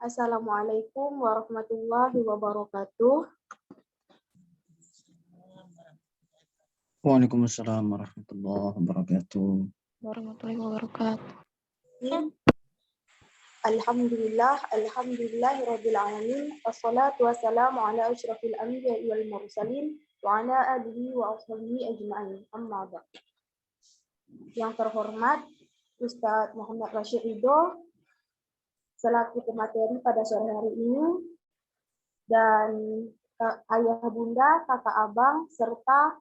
Assalamualaikum warahmatullahi wabarakatuh. Waalaikumsalam warahmatullahi wabarakatuh. Warahmatullahi wabarakatuh. Alhamdulillahirabbil alamin. Wassalatu wassalamu ala asyrafil anbiya'i wal mursalin wa ala alihi wa ashabihi ajma'in. Amma ba'd. Yang terhormat Ustadz Muhammad Rashid Ridho selaku pemateri pada sore hari ini, dan ayah bunda, kakak abang, serta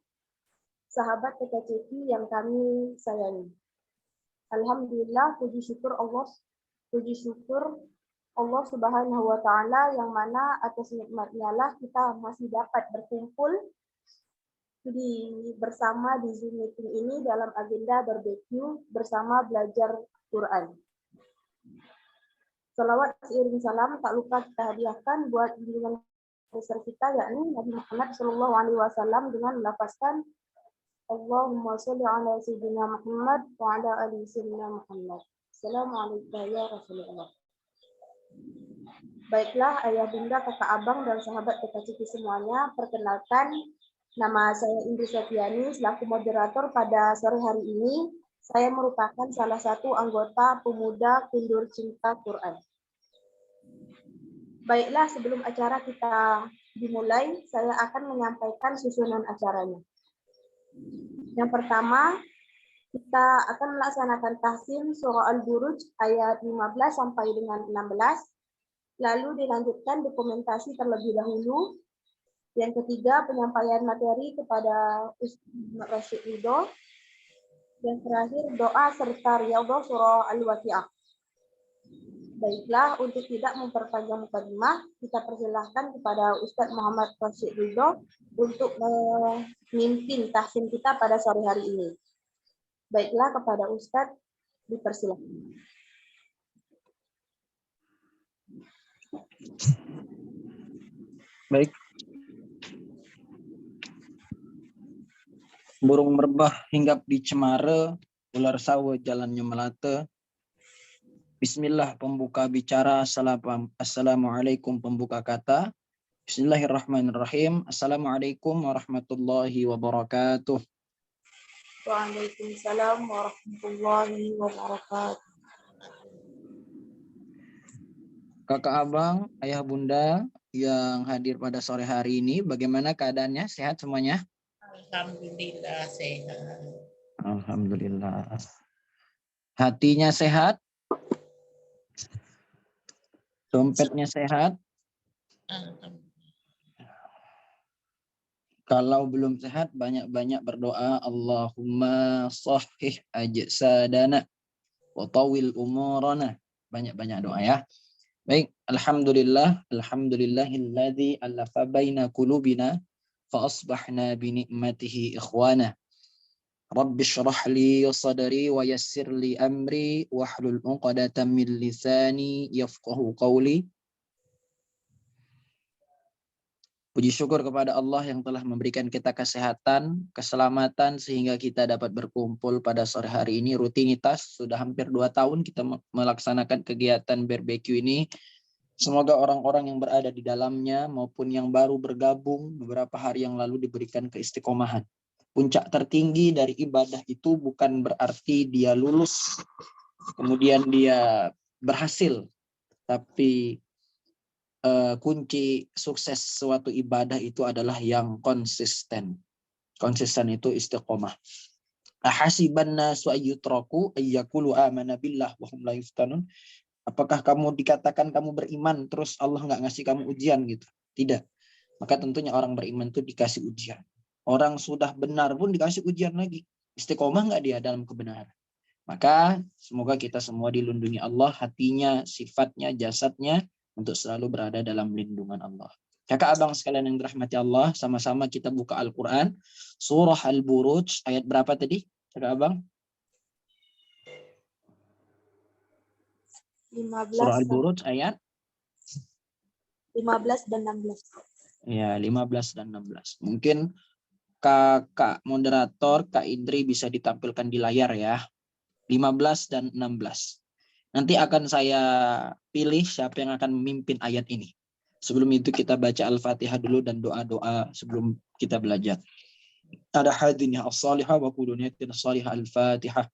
sahabat TKCP yang kami sayangi. Alhamdulillah, puji syukur Allah Subhanahu wa Ta'ala, yang mana atas nikmatnya lah kita masih dapat berkumpul bersama di Zoom meeting ini dalam agenda barbecue bersama belajar Quran. Salawat seiring salam tak lupa kita hadiahkan buat junjungan besar kita, yakni Nabi Muhammad SAW, dengan melafazkan Allahumma sholli ala sayyidina Muhammad wa ala ali sayyidina Muhammad. Assalamualaikum ya Rasulullah. Baiklah ayah bunda, kakak abang, dan sahabat TKCP semuanya, perkenalkan nama saya Indri Sofiani selaku moderator pada sore hari ini. Saya merupakan salah satu anggota pemuda Kundur Cinta Quran. Baiklah, sebelum acara kita dimulai, saya akan menyampaikan susunan acaranya. Yang pertama, kita akan melaksanakan tahsin surah Al-Buruj ayat 15 sampai dengan 16. Lalu dilanjutkan dokumentasi terlebih dahulu. Yang ketiga, penyampaian materi kepada Ustaz Rashid Ridho. Yang terakhir, doa serta riyadhah surah Al-Waqiah. Baiklah, untuk tidak memperpanjang mukadimah, kita persilahkan kepada Ustaz Muhammad Rashid Ridho untuk memimpin tahsin kita pada sore hari ini. Baiklah, kepada Ustaz dipersilahkan. Baik. Burung merbah hinggap di cemara, ular sawa jalannya melata. Bismillah pembuka bicara, assalamualaikum pembuka kata. Bismillahirrahmanirrahim. Assalamualaikum warahmatullahi wabarakatuh. Waalaikumsalam warahmatullahi wabarakatuh. Kakak abang, ayah bunda yang hadir pada sore hari ini, bagaimana keadaannya? Sehat semuanya? Alhamdulillah sehat. Alhamdulillah. Hatinya sehat? Dompetnya sehat? Kalau belum sehat, banyak-banyak berdoa. Allahumma sahih ajsadana wa tawil umurana. Banyak-banyak doa ya. Baik, alhamdulillah. Alhamdulillahilladzi alafa baina qulubina fa asbahna bi ni'matihi ikhwana. Rabbi shrah li sadri wa yassir li amri wahlul 'uqdatam min lisani yafqahu qawli. Puji syukur kepada Allah yang telah memberikan kita kesehatan, keselamatan, sehingga kita dapat berkumpul pada sore hari ini. Rutinitas, sudah hampir 2 tahun kita melaksanakan kegiatan barbecue ini. Semoga orang-orang yang berada di dalamnya maupun yang baru bergabung beberapa hari yang lalu diberikan keistiqomahan. Puncak tertinggi dari ibadah itu bukan berarti dia lulus, kemudian dia berhasil, tapi kunci sukses suatu ibadah itu adalah yang konsisten. Konsisten itu istiqomah. Ahasiban nasu ayyutraku ayyakulu amana billah wa hum la yuftanun. Apakah kamu dikatakan kamu beriman terus Allah nggak ngasih kamu ujian gitu? Tidak. Maka tentunya orang beriman itu dikasih ujian. Orang sudah benar pun dikasih ujian lagi. Istiqomah nggak dia dalam kebenaran? Maka semoga kita semua dilindungi Allah, hatinya, sifatnya, jasadnya, untuk selalu berada dalam lindungan Allah. Kakak abang sekalian yang dirahmati Allah, sama-sama kita buka Al-Quran. Surah Al-Buruj, ayat berapa tadi? Kakak abang? 15 Surah Al-Buruj ayat? 15 dan 16. Ya, 15 dan 16. Mungkin kakak moderator, Kak Indri bisa ditampilkan di layar ya. 15 dan 16. Nanti akan saya pilih siapa yang akan memimpin ayat ini. Sebelum itu kita baca Al-Fatihah dulu dan doa-doa sebelum kita belajar. Ada hadinnya as-salihah wa quluniyatin as-salihah Al-Fatihah.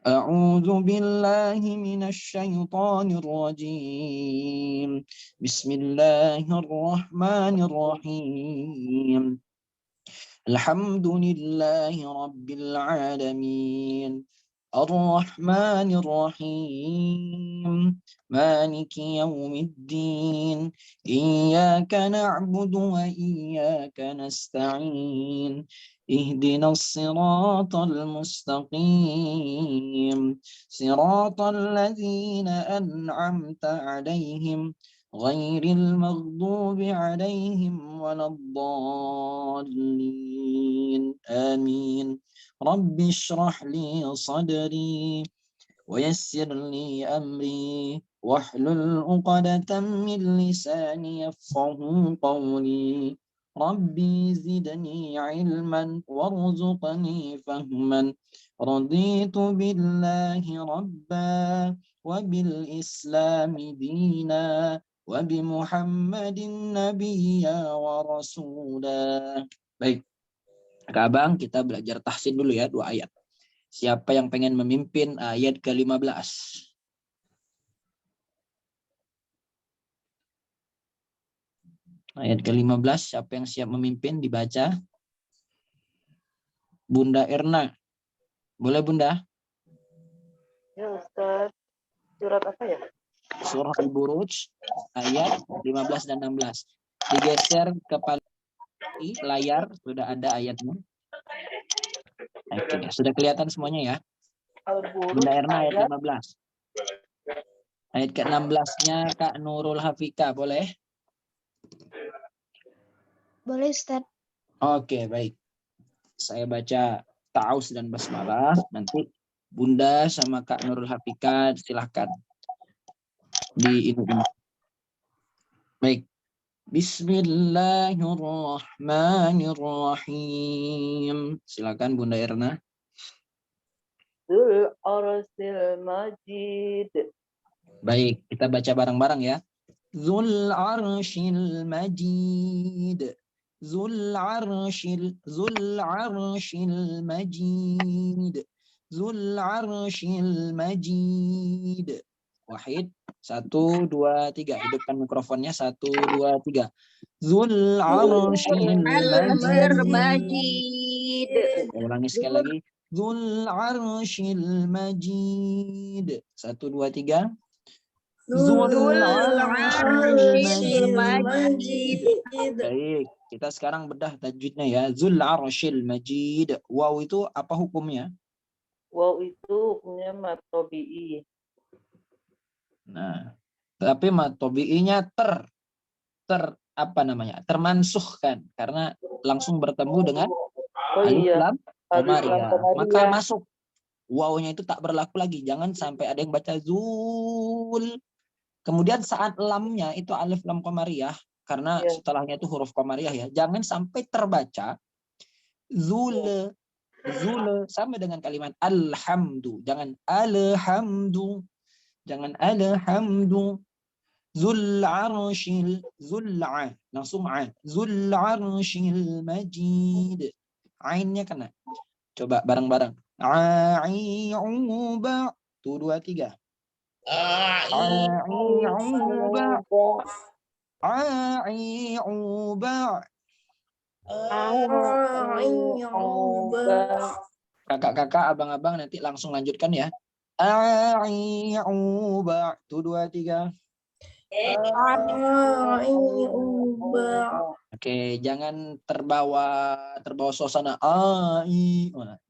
أعوذ بالله من الشيطان الرجيم بسم الله الرحمن الرحيم الحمد لله رب العالمين الرحمن الرحيم مالك يوم الدين إياك نعبد وإياك نستعين اهدنا الصراط المستقيم صراط الذين أنعمت عليهم غير المغضوب عليهم ولا الضالين آمين رب اشرح لي صدري ويسر لي أمري واحلل عقدة من لساني يفقه قولي ربي زدني علما وارزقني فهما رضيت بالله ربا وبالإسلام دينا وبمحمد نبيا ورسولا. Baik, Kak Abang, kita belajar tahsin dulu ya, 2 ayat. Siapa yang pengen memimpin ayat ke-15? Ayat ke-15, siapa yang siap memimpin? Dibaca. Bunda Erna. Boleh, Bunda? Ya, Ustaz. Surat apa ya? Surah Al-Buruj, ayat 15 dan 16. Digeser ke layar, sudah ada ayatnya. Oke, sudah kelihatan semuanya ya? Al-Buruj Bunda Erna ayat ayat 15. Ayat ke-16-nya Kak Nurul Hafika, boleh? Boleh, Ustaz. Oke, baik. Saya baca Ta'awuz dan Basmalah. Nanti Bunda sama Kak Nurul Hafika silahkan di ini. Baik. Bismillahirrahmanirrahim. Silakan Bunda Erna. Dzul Arsil Majid. Baik, kita baca bareng-bareng ya. Dzul Arsyil Majid. Dzul Arsyil Majid. Dzul Arsyil Majid. Wahid. 1, 2, 3. Hidupkan mikrofonnya. 1, 2, 3. Dzul Arsyil Majid. Ulangi sekali lagi. Dzul Arsyil Majid. 1, 2, 3. Dzul Arsyil Majid. Baik, kita sekarang bedah tajwidnya ya. Dzul Arsyil Majid. Waw itu apa hukumnya? Waw itu hukumnya mad tabi'i. Nah, tapi mad tabi'inya apa namanya? Termansuhkan karena langsung bertemu dengan alif lam qamariyah. Maka masuk. Wawnya itu tak berlaku lagi. Jangan sampai ada yang baca zul. Kemudian saat lamnya itu alif lam qamariyah, karena setelahnya itu huruf qamariyah ya. Jangan sampai terbaca zul. Zul sama dengan kalimat alhamdu. Jangan alhamdu. Jangan alhamdu. Zul arshil zul'a. Langsung a. Zul arshil majid. Ainnya kena. Coba bareng-bareng. A'i'uba. 1, 2, 3. A'i'uba. A'i'uba. Kakak-kakak, abang-abang nanti langsung lanjutkan ya. A'i'uba. 1, 2, 3. Oke, jangan terbawa suasana.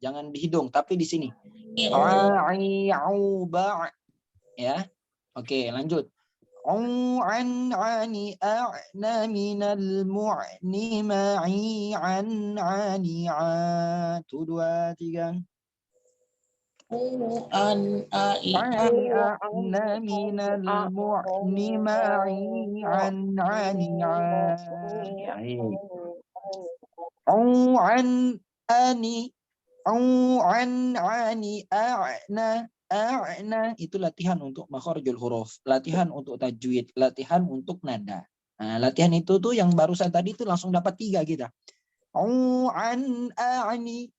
Jangan di hidung, tapi di sini. A'i'uba. Ya. Oke, lanjut. An ani a'na minal mu'ni ma'i an ani a. 1, 2, 3. An a'na minal mu'ni ma'i an ani a. An ani a'na a'na itu latihan untuk makharijul huruf, latihan untuk tajwid, latihan untuk nada. Nah, latihan itu tuh yang barusan tadi tuh langsung dapat 3 kita. An a'ni,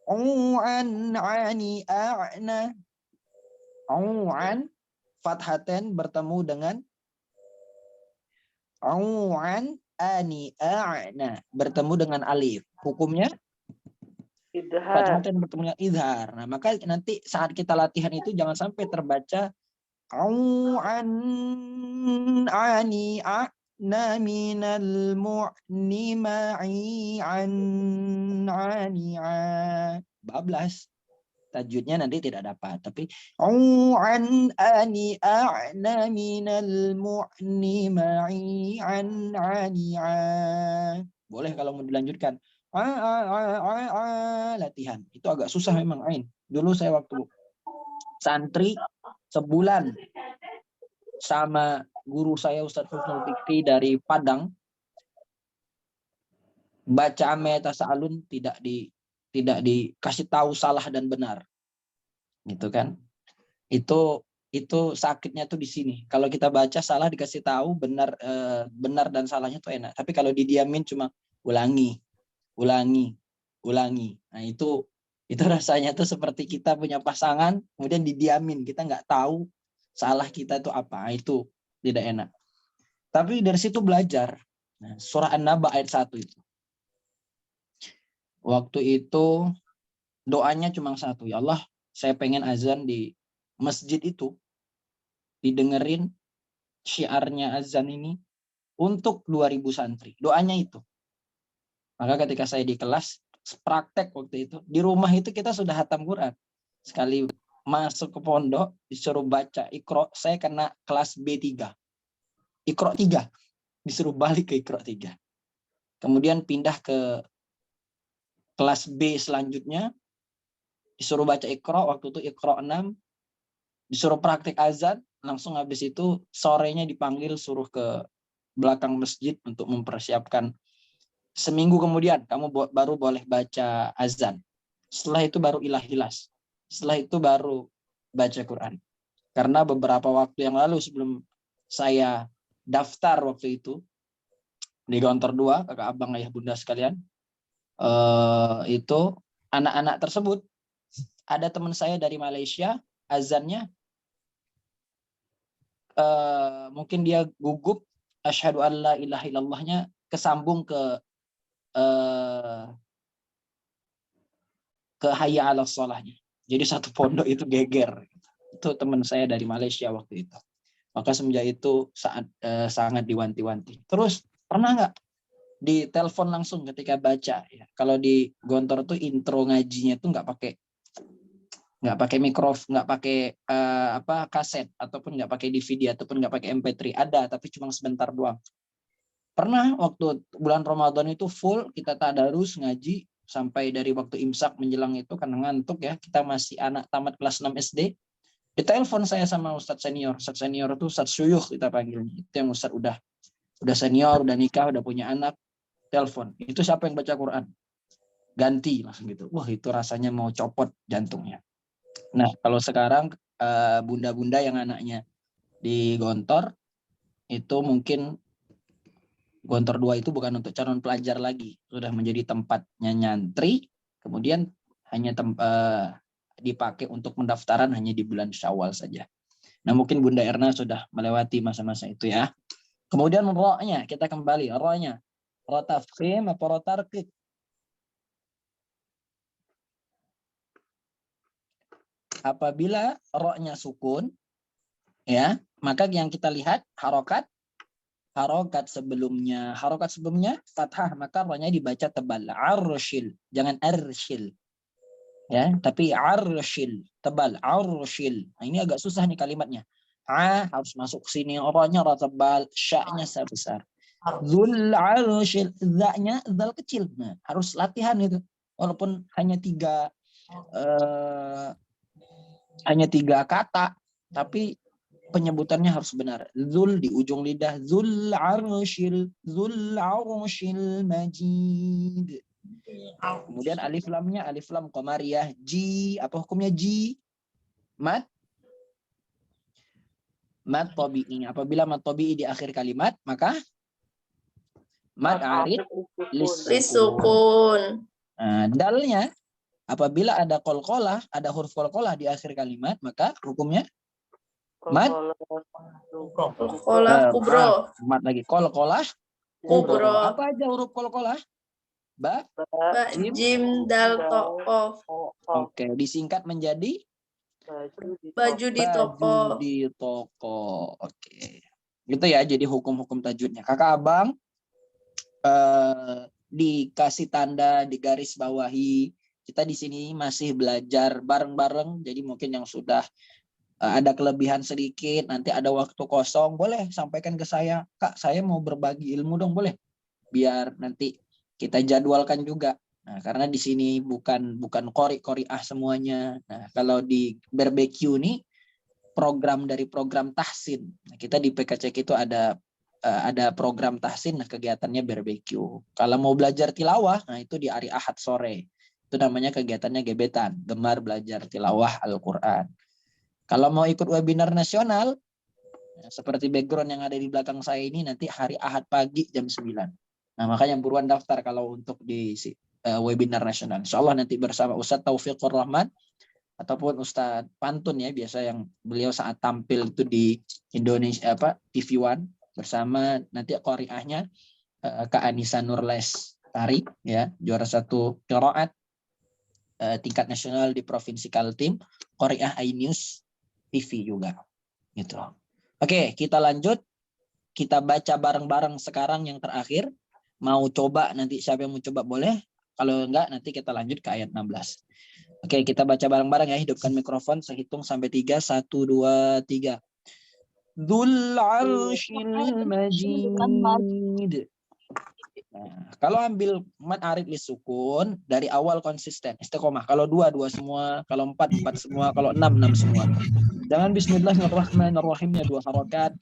an ani a'na. An fathaten bertemu dengan an ani a'na bertemu dengan alif. Hukumnya Idhar. fathaten bertemu dengan idhar. Nah, maka nanti saat kita latihan itu jangan sampai terbaca an ani a'na minal mu'ni ma'i an ani bablas. Tajwidnya nanti tidak dapat, tapi an ani a'na minal mu'ni ma'i an ani boleh kalau mau dilanjutkan latihan itu agak susah memang ain. Dulu saya waktu santri sebulan sama guru saya Ustadz Husnul Fikri dari Padang, baca Meta Sa'alun tidak dikasih tahu salah dan benar, gitu kan? Itu sakitnya tuh di sini. Kalau kita baca salah dikasih tahu benar dan salahnya tuh enak. Tapi kalau didiamin cuma ulangi. Nah itu rasanya tuh seperti kita punya pasangan kemudian didiamin, kita nggak tahu salah kita tuh apa. Itu tidak enak. Tapi dari situ belajar. Nah, surah An-Naba ayat 1 itu. Waktu itu doanya cuma satu, ya Allah, saya pengen azan di masjid itu, didengerin syiarnya azan ini untuk 2000 santri. Doanya itu. Maka ketika saya di kelas praktek waktu itu, di rumah itu kita sudah hatam Quran. Sekali masuk ke pondok disuruh baca Iqra, saya kena kelas B3. Iqra 3. Disuruh balik ke Iqra 3. Kemudian pindah ke kelas B selanjutnya, disuruh baca Iqra, waktu itu Iqra 6, disuruh praktik azan, langsung habis itu sorenya dipanggil suruh ke belakang masjid untuk mempersiapkan. Seminggu kemudian kamu baru boleh baca azan. Setelah itu baru ilah-ilas. Setelah itu baru baca Quran. Karena beberapa waktu yang lalu sebelum saya daftar waktu itu di Gontor 2, kakak abang ayah bunda sekalian, itu anak-anak tersebut, ada teman saya dari Malaysia, azannya mungkin dia gugup asyhadu alla ilaha illallahnya kesambung ke hayya 'alas sholahnya. Jadi satu pondok itu geger. Itu teman saya dari Malaysia waktu itu. Maka semenjak itu sangat diwanti-wanti. Terus pernah nggak ditelepon langsung ketika baca? Ya, kalau di Gontor tuh intro ngajinya tuh nggak pakai mikrofon, nggak pakai kaset, ataupun nggak pakai DVD, ataupun nggak pakai MP3. Ada, tapi cuma sebentar doang. Pernah waktu bulan Ramadan itu full kita tadarus ngaji sampai dari waktu imsak menjelang itu karena ngantuk ya, kita masih anak tamat kelas 6 SD. Ditelepon saya sama Ustadz senior. Ustadz senior itu Ustadz Syuyuh kita panggilnya. Itu yang Ustadz udah senior, udah nikah, udah punya anak. Telepon. Itu siapa yang baca Quran? Ganti langsung gitu. Wah, itu rasanya mau copot jantungnya. Nah, kalau sekarang bunda-bunda yang anaknya di Gontor itu mungkin Gontor 2 itu bukan untuk calon pelajar lagi, sudah menjadi tempatnya nyantri, kemudian hanya dipakai untuk pendaftaran hanya di bulan Syawal saja. Nah, mungkin Bunda Erna sudah melewati masa-masa itu ya. Kemudian ro-nya, kita kembali, ro-nya. Ro tafkhim apa ro tarqiq? Apabila ro-nya sukun, ya, maka yang kita lihat harokat sebelumnya fathah, maka ro-nya dibaca tebal, arshil, jangan arshil. Ya, tapi arshil, tebal, arshil. Nah, ini agak susah nih kalimatnya. Harus masuk ke sini, ro-nya ro tebal, sya-nya sebesar. Dzul arshil, za-nya zal kecil. Nah, harus latihan itu. Walaupun hanya tiga kata, tapi penyebutannya harus benar. Zul di ujung lidah, zul arshil majid. Kemudian alif lamnya alif lam qamariyah. Ji, apa hukumnya ji? Mat Mad tabi'i. Apabila mad tabi'i di akhir kalimat, maka mad arid lis Lisukun. Nah, dalnya apabila ada qalqalah, ada huruf qalqalah di akhir kalimat, maka hukumnya mad Qalqalah kubro. mad lagi qalqalah kubro. Apa aja huruf qalqalah? Ba, Ba, jim, dal, tokoh. Oke, disingkat menjadi Baju di toko. baju di toko. Oke. Gitu ya, jadi hukum-hukum tajwidnya. Kakak Abang dikasih tanda di garis bawahi. Kita di sini masih belajar bareng-bareng. Jadi mungkin yang sudah ada kelebihan sedikit, nanti ada waktu kosong, boleh sampaikan ke saya. Kak, saya mau berbagi ilmu dong, boleh? Biar nanti kita jadwalkan juga. Nah, karena di sini bukan qori-qori'ah semuanya. Nah, kalau di barbecue nih program dari program tahsin. Nah, kita di PKCK itu ada program tahsin, nah kegiatannya barbecue. Kalau mau belajar tilawah, nah itu di hari Ahad sore. Itu namanya kegiatannya gebetan, gemar belajar tilawah Al-Qur'an. Kalau mau ikut webinar nasional, seperti background yang ada di belakang saya ini, nanti hari Ahad pagi jam 9. Nah, makanya buruan daftar kalau untuk di webinar nasional. Insya Allah nanti bersama Ustadz Taufiqur Rahman ataupun Ustadz Pantun ya, biasa yang beliau saat tampil itu di Indonesia TV One bersama nanti qori'ahnya Kak Anissa Nurles Tari ya, juara 1 qiraat tingkat nasional di Provinsi Kaltim, qori'ah iNews TV juga gitu. Oke, kita lanjut. Kita baca bareng-bareng sekarang yang terakhir. Mau coba nanti siapa yang mau coba boleh. Kalau enggak nanti kita lanjut ke ayat 16. Oke, kita baca bareng-bareng ya. Hidupkan mikrofon, saya hitung sampai 3. 1, 2, 3. Dzul arsyil majid. Nah, kalau ambil mad arid lisukun dari awal konsisten istiqomah. Kalau 2 semua, kalau 4 semua, kalau 6 semua. Jangan bismillahirrahmanirrahimnya 2 harokat,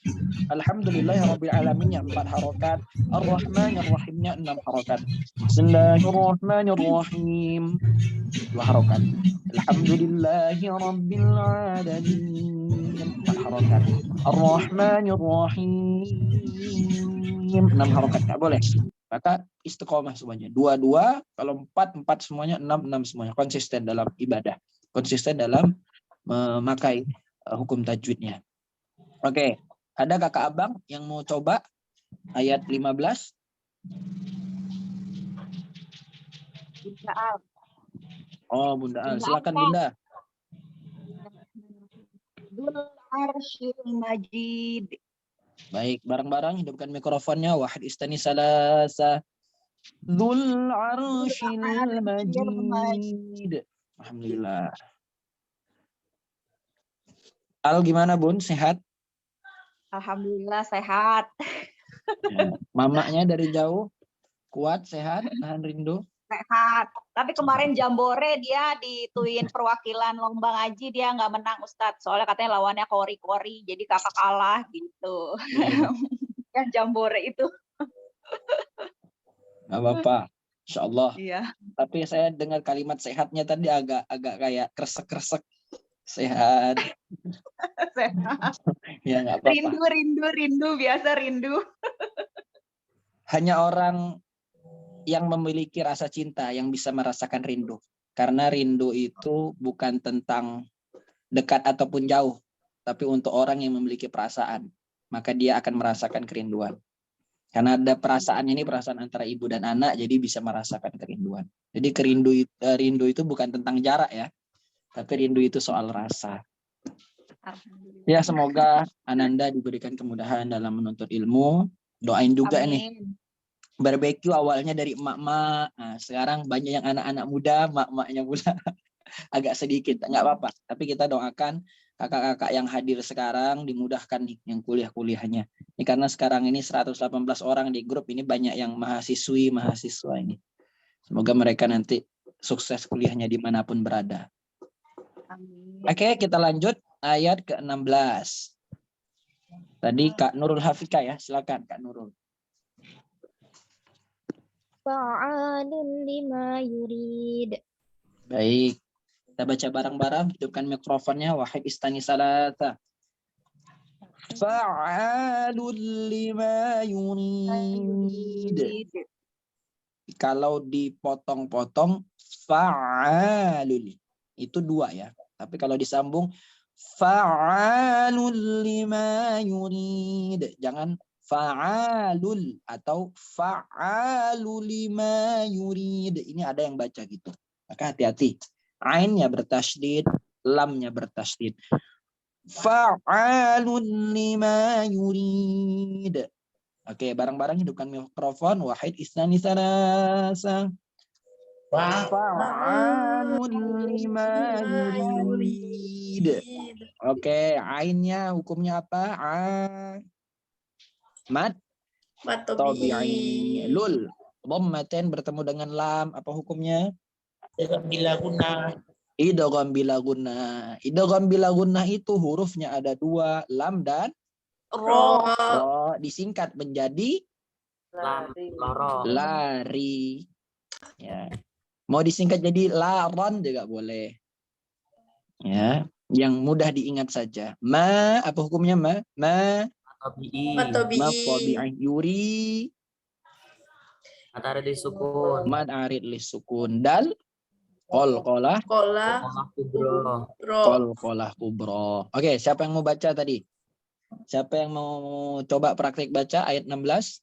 alhamdulillahirabbil alaminnya 4 harokat, arrahmanirrahimnya 6 harokat. Bismillahirrahmanirrahim 2 harokat. Alhamdulillahirabbil alamin 4 harokat. Arrahmanirrahim 6 harokat. Enggak boleh. Maka istiqomah semuanya. 2, kalau 4 semuanya, 6 semuanya. Konsisten dalam ibadah. Konsisten dalam memakai hukum tajwidnya. Oke. Ada kakak abang yang mau coba ayat 15? Bunda Al. Oh, Bunda Al. Silakan Bunda. Dzul arsyil majid. Baik, bareng-bareng hidupkan mikrofonnya. Wahid istani salasa. Dzul arsyil majid. Alhamdulillah. Al gimana Bun? Sehat? Alhamdulillah sehat. Ya. Mamanya dari jauh? Kuat, sehat, tahan rindu? Sehat. Tapi kemarin Jambore dia dituin perwakilan lomba ngaji, dia nggak menang Ustadz. Soalnya katanya lawannya kori-kori, jadi kakak kalah gitu. Yang Jambore itu. Nggak apa-apa. Insya Allah. Iya. Tapi saya dengar kalimat sehatnya tadi agak kayak kresek-kresek. Sehat. Sehat. Ya nggak apa-apa. Rindu, biasa rindu. Hanya orang yang memiliki rasa cinta yang bisa merasakan rindu. Karena rindu itu bukan tentang dekat ataupun jauh, tapi untuk orang yang memiliki perasaan, maka dia akan merasakan kerinduan. Karena ada perasaan ini, perasaan antara ibu dan anak, jadi bisa merasakan kerinduan. Jadi rindu itu bukan tentang jarak ya, tapi rindu itu soal rasa. Ya, semoga Ananda diberikan kemudahan dalam menuntut ilmu. Doain juga nih. Barbecue awalnya dari emak-emak, nah, sekarang banyak yang anak-anak muda, emak-emaknya pula agak sedikit, nggak apa-apa. Tapi kita doakan kakak-kakak yang hadir sekarang dimudahkan nih yang kuliah-kuliahnya. Ini karena sekarang ini 118 orang di grup ini banyak yang mahasiswa ini. Semoga mereka nanti sukses kuliahnya dimanapun berada. Amin. Oke, kita lanjut ayat ke-16. Tadi Kak Nurul Hafika ya, silakan Kak Nurul. Fa'alun lima yurid. Baik. Kita baca bareng-bareng, hidupkan mikrofonnya. Wahid istani salata. Fa'alul lima yurid. Kalau dipotong-potong fa'alul. Itu 2 ya. Tapi kalau disambung fa'alul lima yurid. Jangan fa'alul atau fa'alul lima yurid. Ini ada yang baca gitu. Maka hati-hati. Ainnya bertasydid, lamnya bertasydid. Fa'alul lima yurid. Oke, bareng-bareng hidupkan mikrofon. Wahid isnani salasa. Fa'alul lima yurid. Oke, ainnya hukumnya apa? Mad tabi'i. Lul. Dhammatain bertemu dengan lam, apa hukumnya? Bila guna. Idgham bila gunnah. Idgham bila gunnah itu hurufnya ada 2, lam dan Ro. ro, disingkat menjadi lari. Ya. Mau disingkat jadi laron juga boleh. Ya, yang mudah diingat saja. Ma, apa hukumnya ma? Ma tabi'i. Yuri mad arid lisukun. Dal qalqalah kubro. Oke, siapa yang mau baca tadi? Siapa yang mau coba praktik baca ayat 16?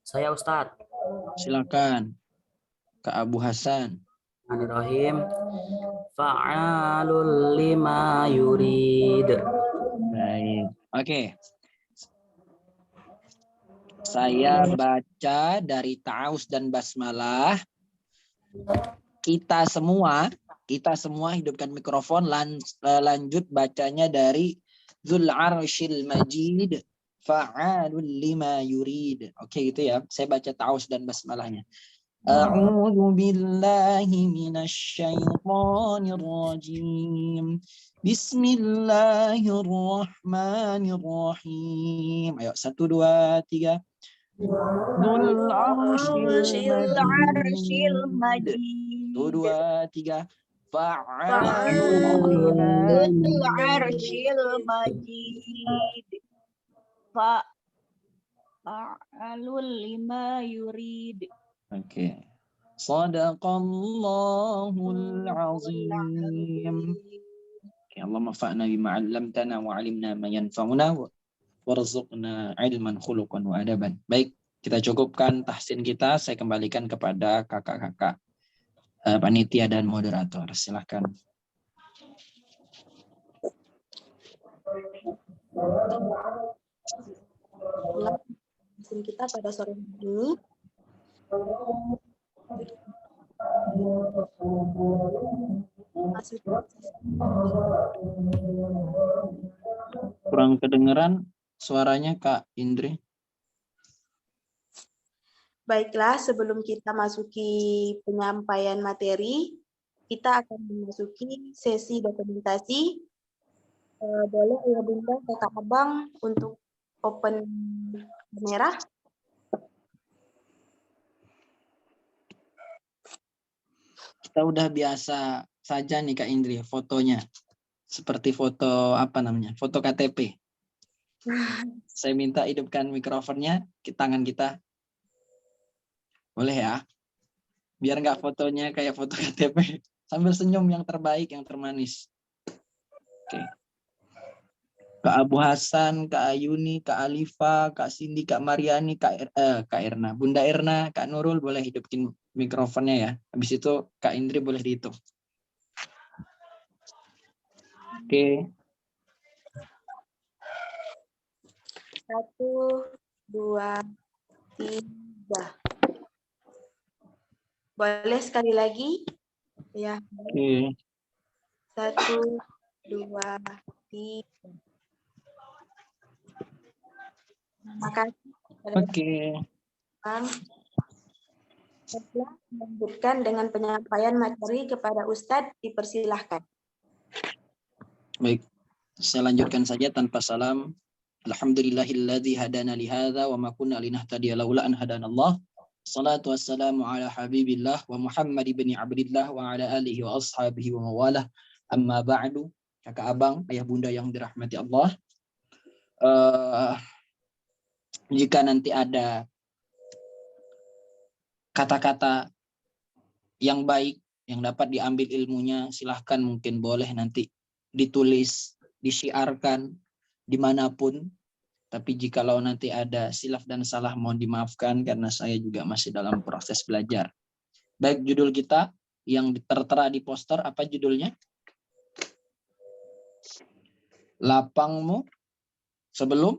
Saya Ustadz. Silakan. Kak Abu Hasan. Bismillahirrahmanirrahim. Fa'alul lima yurid. Baik. Oke. Saya baca dari Ta'awuz dan Basmalah. Kita semua hidupkan mikrofon, lanjut bacanya dari Dzul Arsyil Majid. Fa'alul lima yurid. Oke, gitu ya. Saya baca Ta'awuz dan Basmalahnya. A'udzu billahi minasy syaithanir rajim. Bismillahirrahmanirrahim. Ayo 1 2 3. Dzul Arsyil Majid. 1 2 3. Fa'alul Arsyil Majid. Fa'alul lima yurid. Oke. Shadaqallahul azim. Ya Allah mafa'na bima 'allamtana wa 'alimna ma yanfa'una warzuqna ilman khuluqan wa adaban. Baik, kita cukupkan tahsin kita. Saya kembalikan kepada kakak-kakak panitia dan moderator. Silakan. Tahsin kita pada sore hari ini. Kurang kedengeran suaranya Kak Indri. Baiklah, sebelum kita masuki penyampaian materi, kita akan memasuki sesi dokumentasi. Boleh ya Bunda, Kakak Abang untuk open kamera. Kita udah biasa saja nih Kak Indri fotonya. Seperti foto apa namanya? Foto KTP. Saya minta hidupkan mikrofonnya ke tangan kita. Boleh ya? Biar nggak fotonya kayak foto KTP. Sambil senyum yang terbaik, yang termanis. Oke. Kak Abu Hasan, Kak Ayuni, Kak Alifa, Kak Cindy, Kak Mariani, Kak Erna, Bunda Erna, Kak Nurul boleh hidupin mikrofonnya ya. Habis itu Kak Indri boleh dihitung. Oke. 1, 2, 3. Boleh sekali lagi? Ya. Oke. 1, 2, 3. Terima kasih. Oke. Setelah melanjutkan dengan penyampaian materi kepada Ustadz, dipersilahkan. Baik. Saya lanjutkan saja tanpa salam. Alhamdulillahilladzi hadana li hadza wa ma kunna linahtadiya laula an hadanallah. Salatu wassalamu ala habibillah wa Muhammad ibn Abdillah wa ala alihi wa ashabihi wa mawalah. Amma ba'du. Kakak abang, ayah bunda yang dirahmati Allah. Jika nanti ada kata-kata yang baik, yang dapat diambil ilmunya, silahkan mungkin boleh nanti ditulis, disiarkan dimanapun. Tapi jikalau nanti ada silaf dan salah mohon dimaafkan karena saya juga masih dalam proses belajar. Baik, judul kita yang tertera di poster, apa judulnya? Lapangmu sebelum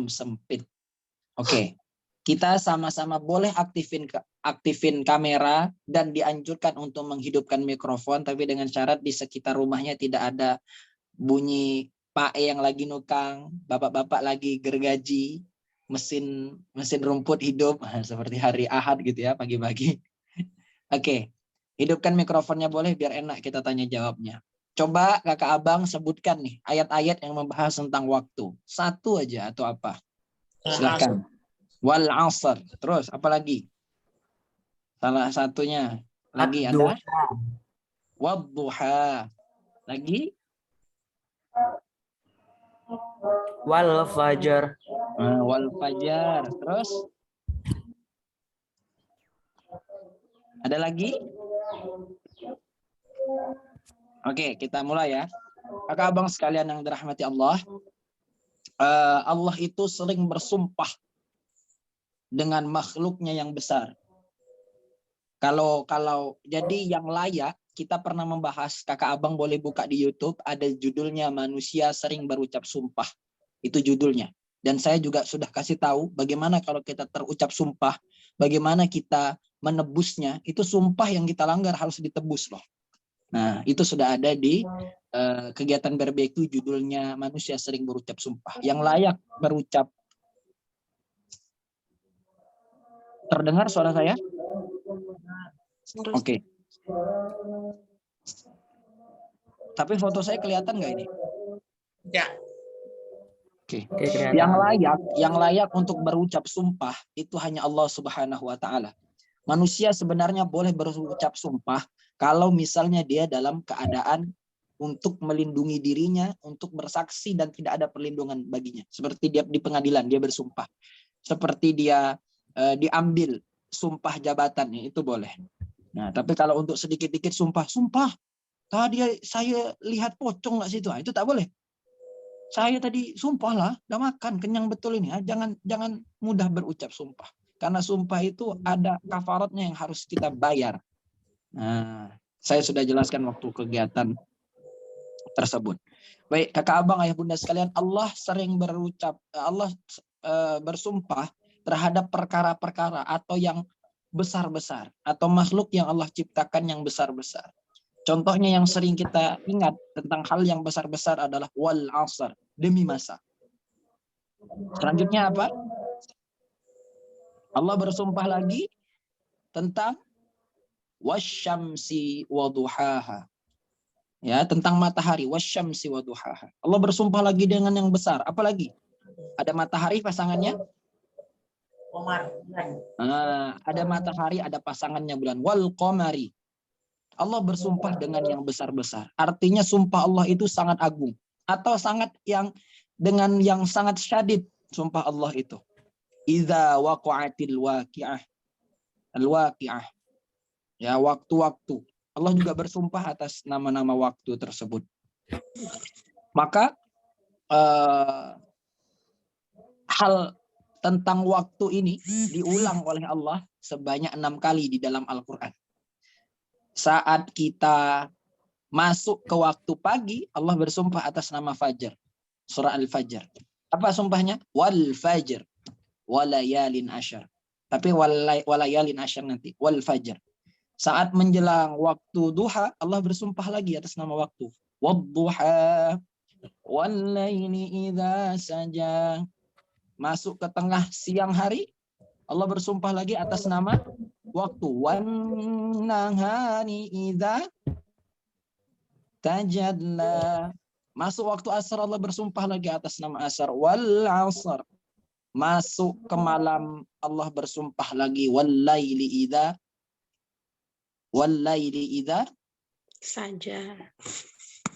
sempit. Oke. Kita sama-sama boleh aktifin kamera dan dianjurkan untuk menghidupkan mikrofon, tapi dengan syarat di sekitar rumahnya tidak ada bunyi Pak yang lagi nukang, bapak-bapak lagi gergaji, mesin rumput hidup seperti hari Ahad gitu ya pagi-pagi. Oke, hidupkan mikrofonnya boleh biar enak kita tanya jawabnya. Coba kakak abang sebutkan nih ayat-ayat yang membahas tentang waktu. Satu aja atau apa? Silakan. Wal asr. Terus apa lagi? Salah satunya lagi ada wadduha. Lagi? Wal fajar. Wal fajar. Terus? Ada lagi? Oke, kita mulai ya. Kakak abang sekalian yang dirahmati Allah. Allah itu sering bersumpah dengan makhluknya yang besar. Kalau jadi yang layak, kita pernah membahas, kakak abang boleh buka di YouTube, ada judulnya Manusia Sering Berucap Sumpah. Itu judulnya. Dan saya juga sudah kasih tahu bagaimana kalau kita terucap sumpah, bagaimana kita menebusnya. Itu sumpah yang kita langgar harus ditebus loh. Nah, itu sudah ada di kegiatan BRBQ, judulnya Manusia Sering Berucap Sumpah. Yang layak berucap. Terdengar suara saya? Oke. Tapi foto saya kelihatan nggak ini? Ya. Oke. Kelihatan. Yang layak untuk berucap sumpah itu hanya Allah Subhanahu wa taala. Manusia sebenarnya boleh berucap sumpah kalau misalnya dia dalam keadaan untuk melindungi dirinya, untuk bersaksi dan tidak ada perlindungan baginya. Seperti dia di pengadilan, dia bersumpah. Seperti dia diambil sumpah jabatannya, itu boleh. Nah, tapi kalau untuk sedikit-dikit sumpah, tadi saya lihat pocong nggak situ, itu tak boleh. Saya tadi sumpah lah, udah makan, kenyang betul ini. Jangan mudah berucap sumpah. Karena sumpah itu ada kafaratnya yang harus kita bayar. Nah, saya sudah jelaskan waktu kegiatan tersebut. Baik, kakak abang, ayah bunda sekalian, Allah sering bersumpah terhadap perkara-perkara atau yang besar-besar atau makhluk yang Allah ciptakan yang besar-besar. Contohnya yang sering kita ingat tentang hal yang besar-besar adalah wal asr, demi masa. Selanjutnya apa? Allah bersumpah lagi tentang wasyamsi waduhaha. Ya, tentang matahari, wasyamsi waduhaha. Allah bersumpah lagi dengan yang besar. Apa lagi? Ada matahari pasangannya? Ada matahari, ada pasangannya bulan. Wal qamari. Allah bersumpah dengan yang besar-besar. Artinya sumpah Allah itu sangat agung. Atau dengan yang sangat syadid sumpah Allah itu. Idza waqa'atil waqi'ah. Al-waqi'ah. Ya, waktu-waktu. Allah juga bersumpah atas nama-nama waktu tersebut. Maka hal tentang waktu ini diulang oleh Allah sebanyak 6 kali di dalam Al-Quran. Saat kita masuk ke waktu pagi, Allah bersumpah atas nama Fajar. Surah Al-Fajr. Apa sumpahnya? Wal Fajr. Walayalin asyar. Tapi walayalin asyar nanti. Wal Fajr. Saat menjelang waktu duha, Allah bersumpah lagi atas nama waktu. Wadduha. Walayni idha saja. Masuk ke tengah siang hari, Allah bersumpah lagi atas nama waktu. Wan nahari idza tajalla. Masuk waktu asar, Allah bersumpah lagi atas nama asar. Wal asar. masuk ke malam, Allah bersumpah lagi wallaili idza Saja.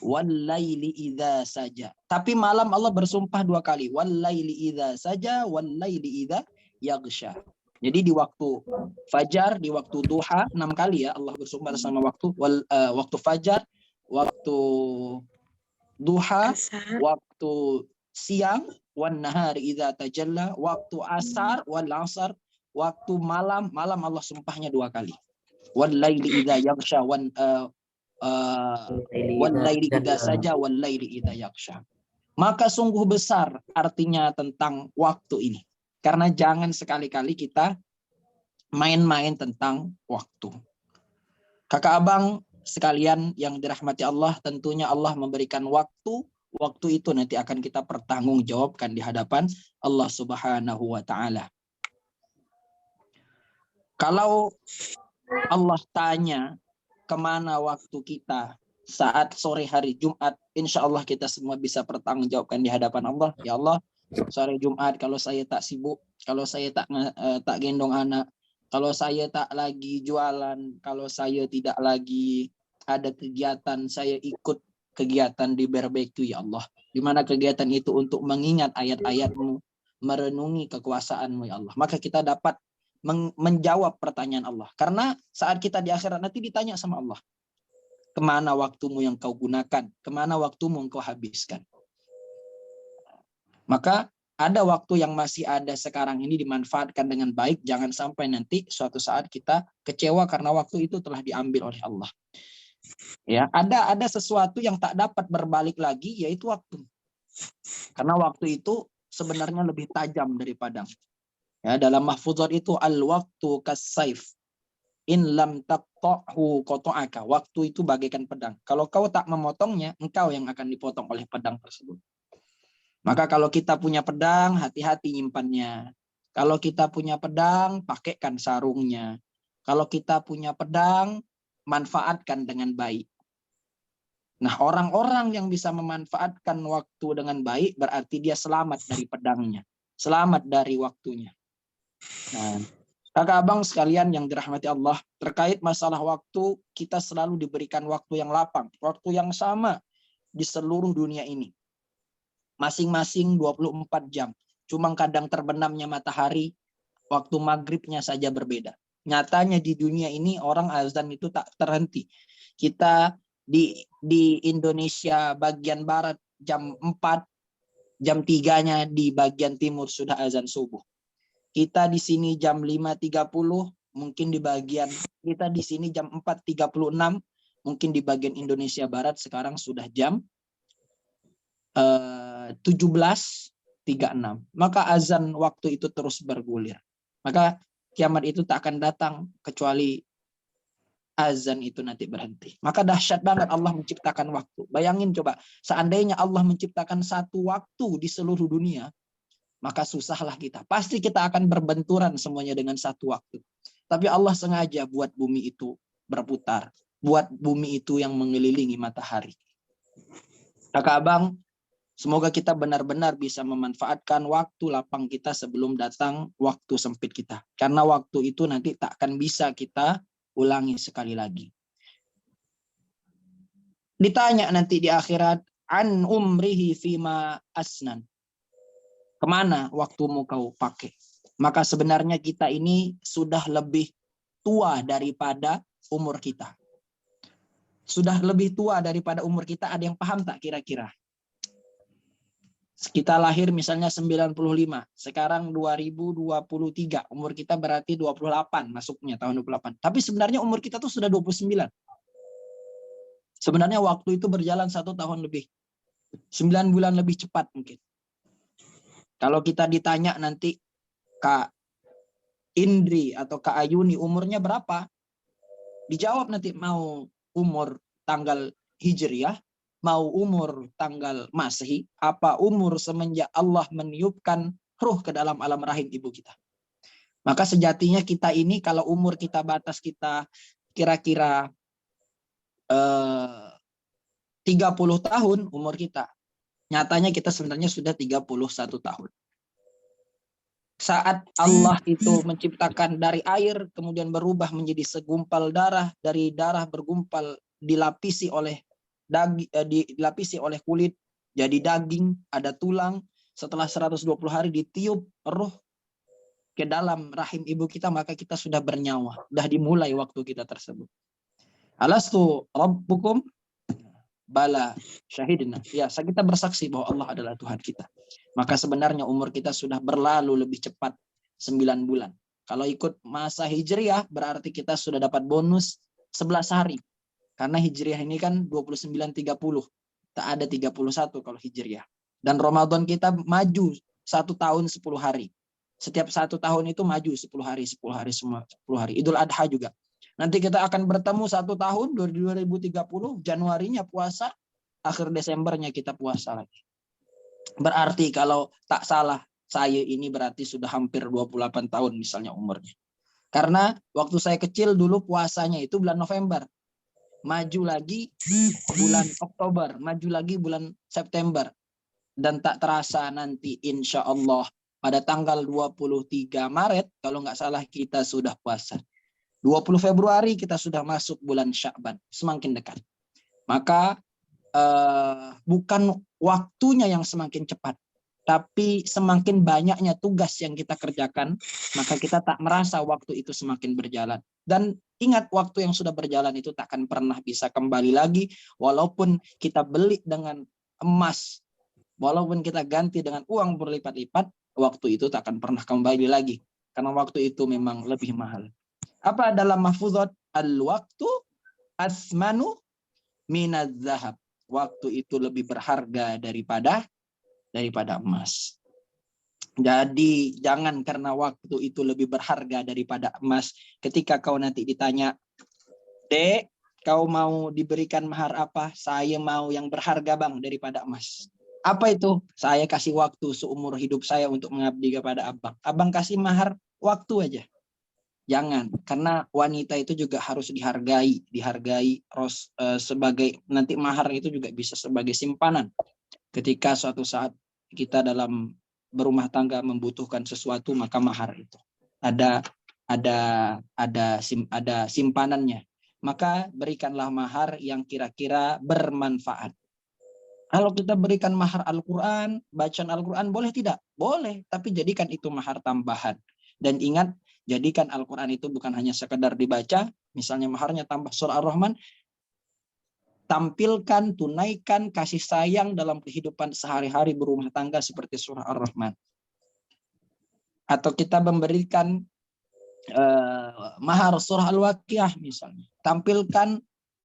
wallaili idza saja. Tapi malam Allah bersumpah 2 kali. Wallaili idza saja, wallaili idza yaghsha. Jadi di waktu fajar, di waktu duha 6 kali ya Allah bersumpah sama waktu. Waktu fajar, waktu duha, Asar. waktu siang, wan nahari idza tajalla, waktu asar, wal asar, waktu malam Allah sumpahnya 2 kali. Wallaili idza yaghsha wallaili idza saja wallaili idza yaghsha. Maka sungguh besar artinya tentang waktu ini. Karena jangan sekali-kali kita main-main tentang waktu. Kakak abang sekalian yang dirahmati Allah, tentunya Allah memberikan waktu. Waktu itu nanti akan kita pertanggungjawabkan di hadapan Allah Subhanahu wa taala. Kalau Allah tanya kemana waktu kita saat sore hari Jumat, insya Allah kita semua bisa pertanggungjawabkan di hadapan Allah. Ya Allah, sore Jumat kalau saya tak sibuk, kalau saya tak gendong anak, kalau saya tak lagi jualan, kalau saya tidak lagi ada kegiatan, saya ikut kegiatan di barbecue ya Allah. Di mana kegiatan itu untuk mengingat ayat-ayat-Mu, merenungi kekuasaan-Mu ya Allah. Maka kita dapat menjawab pertanyaan Allah. Karena saat kita di akhirat nanti ditanya sama Allah. Kemana waktumu yang kau gunakan? Kemana waktumu yang kau habiskan? Maka ada waktu yang masih ada sekarang ini dimanfaatkan dengan baik. Jangan sampai nanti suatu saat kita kecewa karena waktu itu telah diambil oleh Allah. Ya, ada sesuatu yang tak dapat berbalik lagi, yaitu waktu. Karena waktu itu sebenarnya lebih tajam dari pedang. Ya, dalam mahfuzat itu al-waktu kas-saif. In lam taqta'hu qata'aka. Waktu itu bagaikan pedang. Kalau kau tak memotongnya, engkau yang akan dipotong oleh pedang tersebut. Maka kalau kita punya pedang, hati-hati nyimpannya. Kalau kita punya pedang, pakaikan sarungnya. Kalau kita punya pedang, manfaatkan dengan baik. Nah, orang-orang yang bisa memanfaatkan waktu dengan baik berarti dia selamat dari pedangnya, selamat dari waktunya. Nah, kakak abang sekalian yang dirahmati Allah, terkait masalah waktu, kita selalu diberikan waktu yang lapang, waktu yang sama di seluruh dunia ini. Masing-masing 24 jam. Cuma kadang terbenamnya matahari, waktu maghribnya saja berbeda. Nyatanya di dunia ini orang azan itu tak terhenti. Kita di Indonesia bagian barat jam 4, jam 3-nya di bagian timur sudah azan subuh. Kita di sini jam 5.30, mungkin di bagian kita di sini jam 4.36, mungkin di bagian Indonesia Barat sekarang sudah jam 17.36. Maka azan waktu itu terus bergulir. Maka kiamat itu tak akan datang kecuali azan itu nanti berhenti. Maka dahsyat banget Allah menciptakan waktu. Bayangin coba, seandainya Allah menciptakan satu waktu di seluruh dunia, maka susahlah kita. Pasti kita akan berbenturan semuanya dengan satu waktu. Tapi Allah sengaja buat bumi itu berputar. Buat bumi itu yang mengelilingi matahari. Kakak abang, semoga kita benar-benar bisa memanfaatkan waktu lapang kita sebelum datang waktu sempit kita. Karena waktu itu nanti tak akan bisa kita ulangi sekali lagi. Ditanya nanti di akhirat, an umrihi fima asnan. Kemana waktumu kau pakai? Maka sebenarnya kita ini sudah lebih tua daripada umur kita. Sudah lebih tua daripada umur kita, ada yang paham tak kira-kira? Kita lahir misalnya 95, sekarang 2023, umur kita berarti 28 masuknya tahun 28. Tapi sebenarnya umur kita tuh sudah 29. Sebenarnya waktu itu berjalan 1 tahun lebih. 9 bulan lebih cepat mungkin. Kalau kita ditanya nanti Kak Indri atau Kak Ayuni umurnya berapa? Dijawab nanti mau umur tanggal Hijriah, mau umur tanggal Masehi, apa umur semenjak Allah meniupkan ruh ke dalam alam rahim ibu kita. Maka sejatinya kita ini kalau umur kita batas kita kira-kira 30 tahun umur kita. Nyatanya kita sebenarnya sudah 31 tahun. Saat Allah itu menciptakan dari air, kemudian berubah menjadi segumpal darah, dari darah bergumpal dilapisi oleh dilapisi oleh kulit, jadi daging, ada tulang. Setelah 120 hari ditiup roh ke dalam rahim ibu kita, maka kita sudah bernyawa. Sudah dimulai waktu kita tersebut. Alastu rabbukum? Bala syahidna. Ya, kita bersaksi bahwa Allah adalah Tuhan kita. Maka sebenarnya umur kita sudah berlalu lebih cepat 9 bulan. Kalau ikut masa hijriah berarti kita sudah dapat bonus 11 hari. Karena hijriah ini kan 29-30. Tak ada 31 kalau hijriah. Dan Ramadan kita maju 1 tahun 10 hari. Setiap 1 tahun itu maju 10 hari, 10 hari, semua 10 hari. Idul Adha juga. Nanti kita akan bertemu 1 tahun 2030, Januarinya puasa, akhir Desembernya kita puasa lagi. Berarti kalau tak salah, saya ini berarti sudah hampir 28 tahun misalnya umurnya. Karena waktu saya kecil dulu puasanya itu bulan November. Maju lagi bulan Oktober, maju lagi bulan September. Dan tak terasa nanti insya Allah pada tanggal 23 Maret, kalau nggak salah kita sudah puasa. 20 Februari kita sudah masuk bulan Sya'ban, semakin dekat. Maka bukan waktunya yang semakin cepat, tapi semakin banyaknya tugas yang kita kerjakan, maka kita tak merasa waktu itu semakin berjalan. Dan ingat, waktu yang sudah berjalan itu tak akan pernah bisa kembali lagi, walaupun kita beli dengan emas, walaupun kita ganti dengan uang berlipat-lipat, waktu itu tak akan pernah kembali lagi, karena waktu itu memang lebih mahal. Apa dalam mahfuzat? Al-waktu asmanu minaz zahab. Waktu itu lebih berharga daripada emas. Jadi jangan karena waktu itu lebih berharga daripada emas, ketika kau nanti ditanya, "Dek, kau mau diberikan mahar apa?" "Saya mau yang berharga, Bang, daripada emas." "Apa itu?" "Saya kasih waktu seumur hidup saya untuk mengabdi kepada Abang." "Abang kasih mahar waktu aja." Jangan, karena wanita itu juga harus dihargai sebagai nanti mahar itu juga bisa sebagai simpanan. Ketika suatu saat kita dalam berumah tangga membutuhkan sesuatu, maka mahar itu ada simpanannya. Maka berikanlah mahar yang kira-kira bermanfaat. Kalau kita berikan mahar Al-Quran, bacaan Al-Quran, boleh tidak? Boleh, tapi jadikan itu mahar tambahan. Dan ingat, jadikan Al-Quran itu bukan hanya sekedar dibaca, misalnya maharnya tambah surah Ar-Rahman, tampilkan, tunaikan kasih sayang dalam kehidupan sehari-hari berumah tangga seperti surah Ar-Rahman. Atau kita memberikan mahar surah Al-Waqiah misalnya. Tampilkan,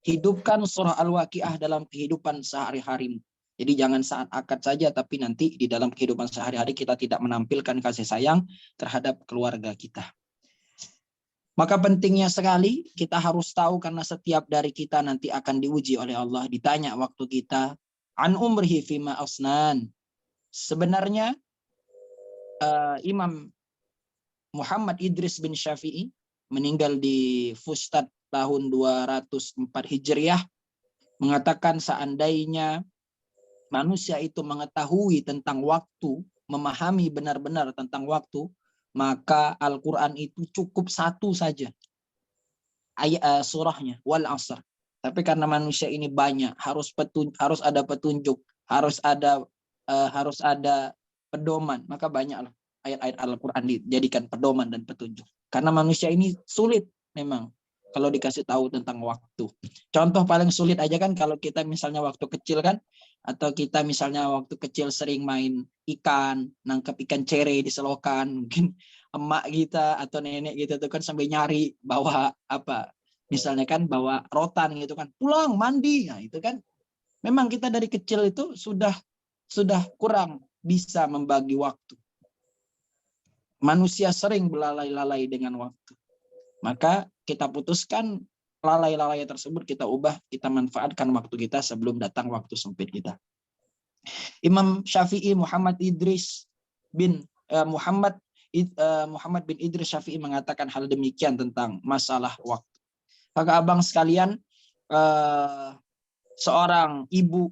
hidupkan surah Al-Waqiah dalam kehidupan sehari-harimu. Jadi jangan saat akad saja, tapi nanti di dalam kehidupan sehari-hari kita tidak menampilkan kasih sayang terhadap keluarga kita. Maka pentingnya sekali kita harus tahu, karena setiap dari kita nanti akan diuji oleh Allah, ditanya waktu kita an umrihi fima asnan. Sebenarnya Imam Muhammad Idris bin Syafi'i meninggal di Fustat tahun 204 Hijriah, mengatakan seandainya manusia itu mengetahui tentang waktu, memahami benar-benar tentang waktu, maka Al-Quran itu cukup 1 saja ayat surahnya, wal asr. Tapi karena manusia ini banyak, harus ada petunjuk, harus ada pedoman, maka banyaklah ayat-ayat Al-Quran dijadikan pedoman dan petunjuk. Karena manusia ini sulit memang kalau dikasih tahu tentang waktu. Contoh paling sulit aja kan, kalau kita misalnya waktu kecil kan, atau kita misalnya waktu kecil sering main ikan, nangkep ikan cere di selokan, mungkin emak kita atau nenek kita tuh kan sampai nyari bawa apa, misalnya kan bawa rotan gitu kan, pulang mandi. Nah itu kan memang kita dari kecil itu sudah kurang bisa membagi waktu. Manusia sering belalai-lalai dengan waktu. Maka kita putuskan lalai-lalai tersebut, kita ubah, kita manfaatkan waktu kita sebelum datang waktu sempit kita. Imam Syafi'i Muhammad bin Idris Syafi'i mengatakan hal demikian tentang masalah waktu. Maka abang sekalian, seorang ibu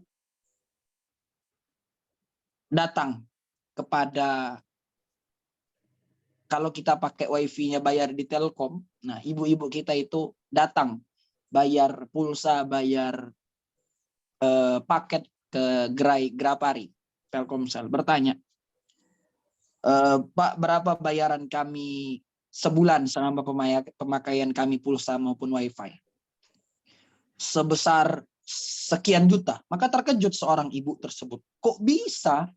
datang kepada kalau kita pakai wifi-nya bayar di Telkom, nah ibu-ibu kita itu datang bayar pulsa, bayar paket ke Gerai Grapari, Telkomsel, bertanya, Pak, berapa bayaran kami sebulan selama pemakaian kami pulsa maupun wifi? Sebesar sekian juta. Maka terkejut seorang ibu tersebut. Kok bisa?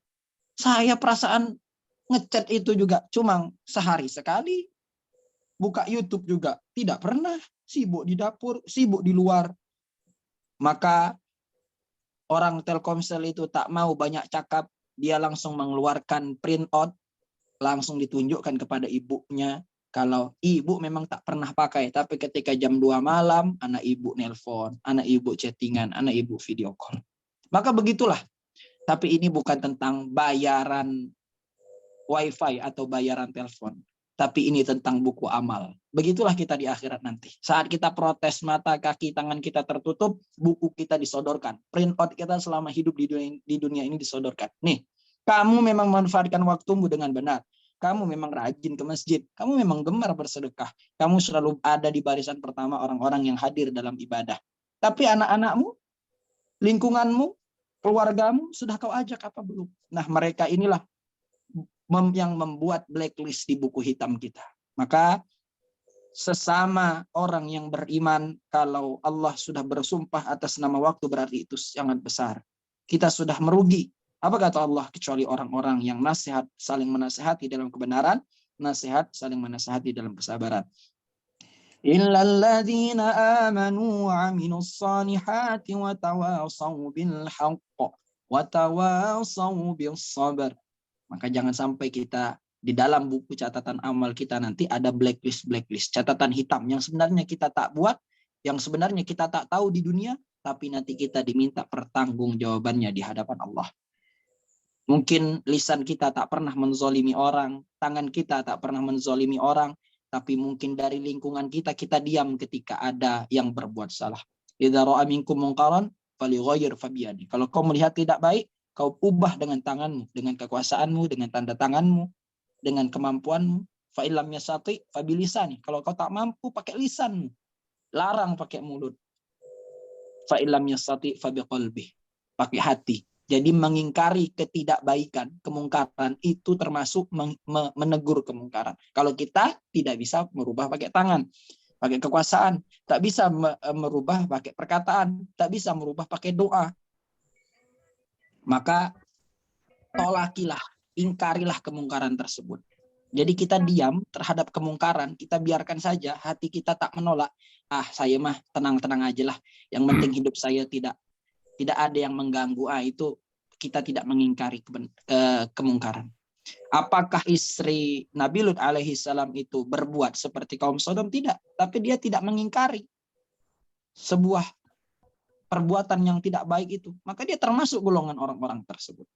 Saya perasaan ngechat itu juga cuma sehari sekali. Buka YouTube juga tidak pernah. Sibuk di dapur, sibuk di luar. Maka orang Telkomsel itu tak mau banyak cakap, dia langsung mengeluarkan print out, langsung ditunjukkan kepada ibunya. Kalau ibu memang tak pernah pakai, tapi ketika jam 2 malam, anak ibu nelpon, anak ibu chattingan, anak ibu video call. Maka begitulah. Tapi ini bukan tentang bayaran wifi atau bayaran telepon. Tapi ini tentang buku amal. Begitulah kita di akhirat nanti. Saat kita protes, mata, kaki, tangan kita tertutup, buku kita disodorkan. Print out kita selama hidup di dunia ini disodorkan. Nih, kamu memang manfaatkan waktumu dengan benar. Kamu memang rajin ke masjid. Kamu memang gemar bersedekah. Kamu selalu ada di barisan pertama orang-orang yang hadir dalam ibadah. Tapi anak-anakmu, lingkunganmu, keluargamu, sudah kau ajak apa belum? Nah, mereka inilah yang membuat blacklist di buku hitam kita. Maka sesama orang yang beriman, kalau Allah sudah bersumpah atas nama waktu, berarti itu sangat besar. Kita sudah merugi. Apa kata Allah? Kecuali orang-orang yang nasihat, saling menasihati dalam kebenaran, nasihat saling menasihati dalam kesabaran. Illalladzina amanu wa 'amilus salihati wa tawasaw bil haqq wa tawasaw bis sabr. Maka jangan sampai kita di dalam buku catatan amal kita nanti ada blacklist, catatan hitam yang sebenarnya kita tak buat, yang sebenarnya kita tak tahu di dunia, tapi nanti kita diminta pertanggungjawabannya di hadapan Allah. Mungkin lisan kita tak pernah menzolimi orang, tangan kita tak pernah menzolimi orang, tapi mungkin dari lingkungan kita diam ketika ada yang berbuat salah. Idza ra'a minkum munkaran falyughayyir fabiyadi. Kalau kau melihat tidak baik, kau ubah dengan tanganmu, dengan kekuasaanmu, dengan tanda tanganmu, dengan kemampuanmu. Fa illam yastati fa bilisani. Kalau kau tak mampu, pakai lisanmu. Larang pakai mulut. Fa illam yastati fa biqalbi. Pakai hati. Jadi mengingkari ketidakbaikan, kemungkaran itu termasuk menegur kemungkaran. Kalau kita tidak bisa merubah pakai tangan, pakai kekuasaan, tak bisa merubah pakai perkataan, tak bisa merubah pakai doa, maka tolakilah, ingkarilah kemungkaran tersebut. Jadi kita diam terhadap kemungkaran, kita biarkan saja, hati kita tak menolak. Ah, saya mah tenang-tenang aja lah. Yang penting hidup saya tidak ada yang mengganggu. Itu kita tidak mengingkari kemungkaran. Apakah istri Nabi Lut alaihi salam itu berbuat seperti kaum Sodom? Tidak. Tapi dia tidak mengingkari sebuah perbuatan yang tidak baik itu. Maka dia termasuk golongan orang-orang tersebut.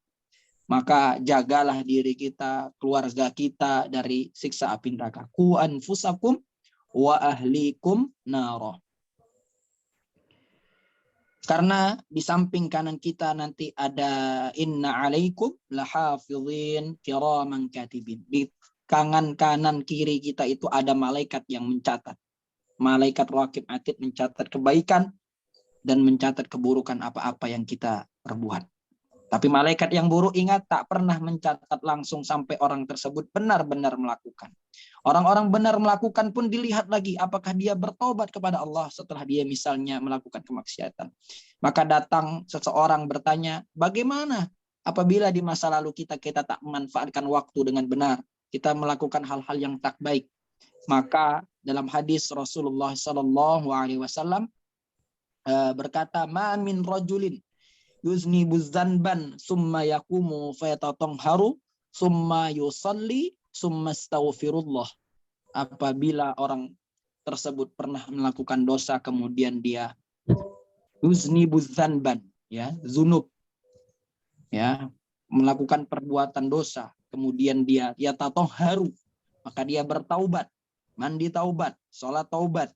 Maka jagalah diri kita, keluarga kita dari siksa api neraka. Qu anfusakum wa ahlikum naro. Karena di samping kanan kita nanti ada inna alaikum lahafizin kiraman katibin. Di kanan kiri kita itu ada malaikat yang mencatat. Malaikat raqib atid mencatat kebaikan dan mencatat keburukan apa-apa yang kita perbuat. Tapi malaikat yang buruk, ingat, tak pernah mencatat langsung sampai orang tersebut benar-benar melakukan. Orang-orang benar melakukan pun dilihat lagi apakah dia bertobat kepada Allah setelah dia misalnya melakukan kemaksiatan. Maka datang seseorang bertanya, bagaimana apabila di masa lalu kita tak memanfaatkan waktu dengan benar, kita melakukan hal-hal yang tak baik. Maka dalam hadis Rasulullah SAW berkata, ma min rajulin yuznibu dzanban summa yaqumu fayatatahharu summa yusalli summa astaghfirullah. Apabila orang tersebut pernah melakukan dosa kemudian dia yuznibu dzanban, ya, zunub, ya, melakukan perbuatan dosa, kemudian dia yatatahharu, maka dia bertaubat, mandi taubat, sholat taubat,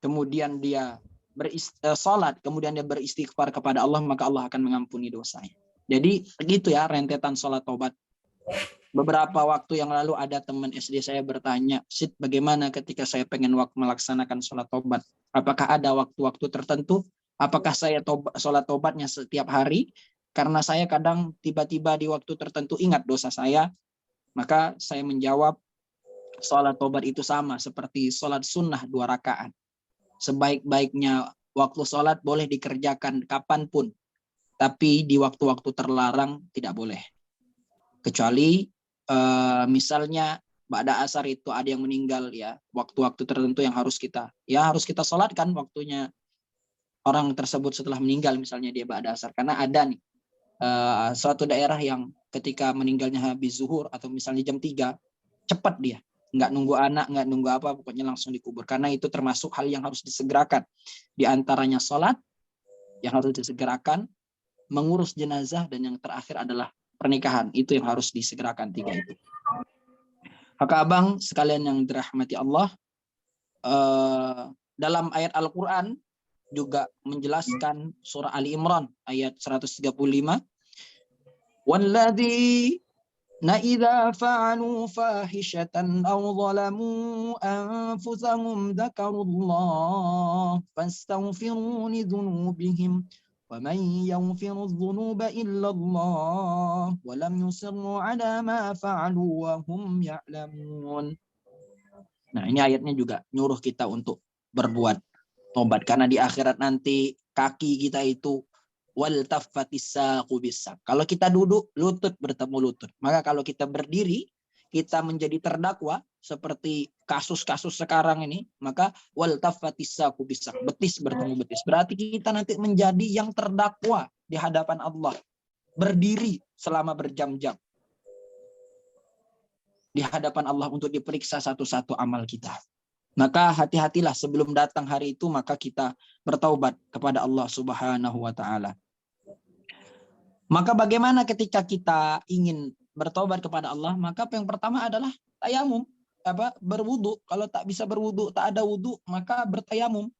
kemudian dia salat, kemudian dia beristighfar kepada Allah, maka Allah akan mengampuni dosanya. Jadi begitu ya rentetan salat taubat. Beberapa waktu yang lalu ada teman SD saya bertanya, Sid, bagaimana ketika saya pengen melaksanakan sholat tobat? Apakah ada waktu-waktu tertentu? Apakah saya sholat tobatnya setiap hari? Karena saya kadang tiba-tiba di waktu tertentu ingat dosa saya. Maka saya menjawab, sholat tobat itu sama seperti sholat sunnah 2 rakaat. Sebaik-baiknya waktu sholat boleh dikerjakan kapanpun. Tapi di waktu-waktu terlarang tidak boleh. Kecuali misalnya ba'da asar itu ada yang meninggal ya, waktu-waktu tertentu yang harus kita sholatkan waktunya orang tersebut setelah meninggal, misalnya dia ba'da asar, karena ada nih suatu daerah yang ketika meninggalnya habis zuhur atau misalnya jam 3 cepat dia, nggak nunggu anak, nggak nunggu apa, pokoknya langsung dikubur, karena itu termasuk hal yang harus disegerakan. Di antaranya sholat yang harus disegerakan, mengurus jenazah, dan yang terakhir adalah pernikahan. Itu yang harus disegerakan, 3 itu. Maka abang sekalian yang dirahmati Allah, dalam ayat Al-Quran juga menjelaskan surah Ali Imran ayat 135. Walladzina idza fa'alu fahishatan aw zalamu anfusahum dzakarullah fastaghfiru li dzunubihim وَمَنْ يَغْفِرُ الذُّنُوبَ إِلَّا اللَّهُ وَلَمْ يُصِرُّوا عَلَى مَا فَعَلُوا وَهُمْ يَعْلَمُونَ. Nah, ini ayatnya juga nyuruh kita untuk berbuat tobat, karena di akhirat nanti kaki kita itu wal taffatis saqu bis-saq. Kalau kita duduk, lutut bertemu lutut. Maka kalau kita berdiri, kita menjadi terdakwa seperti kasus-kasus sekarang ini, maka wal taffatis saqu bis-saq, betis bertemu betis. Berarti kita nanti menjadi yang terdakwa di hadapan Allah, berdiri selama berjam-jam di hadapan Allah untuk diperiksa satu-satu amal kita. Maka hati-hatilah sebelum datang hari itu, maka kita bertaubat kepada Allah Subhanahu wa taala. Maka bagaimana ketika kita ingin bertaubat kepada Allah? Maka yang pertama adalah tayamum, berwudu. Kalau tak bisa berwudu, tak ada wudu, maka bertayamum.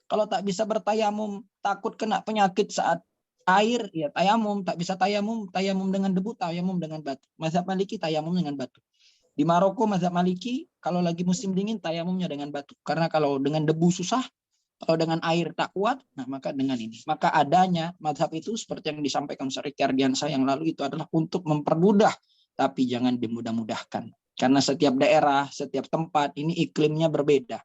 Kalau tak bisa bertayamum, takut kena penyakit saat air, ya tayamum. Tak bisa tayamum, tayamum dengan debu, tayamum dengan batu. Mazhab Maliki tayamum dengan batu. Di Maroko mazhab Maliki kalau lagi musim dingin tayamumnya dengan batu. Karena kalau dengan debu susah, kalau dengan air tak kuat, nah maka dengan ini. Maka adanya mazhab itu seperti yang disampaikan Syekh Ardiansyah yang lalu itu adalah untuk mempermudah, tapi jangan dimudah-mudahkan. Karena setiap daerah, setiap tempat ini iklimnya berbeda.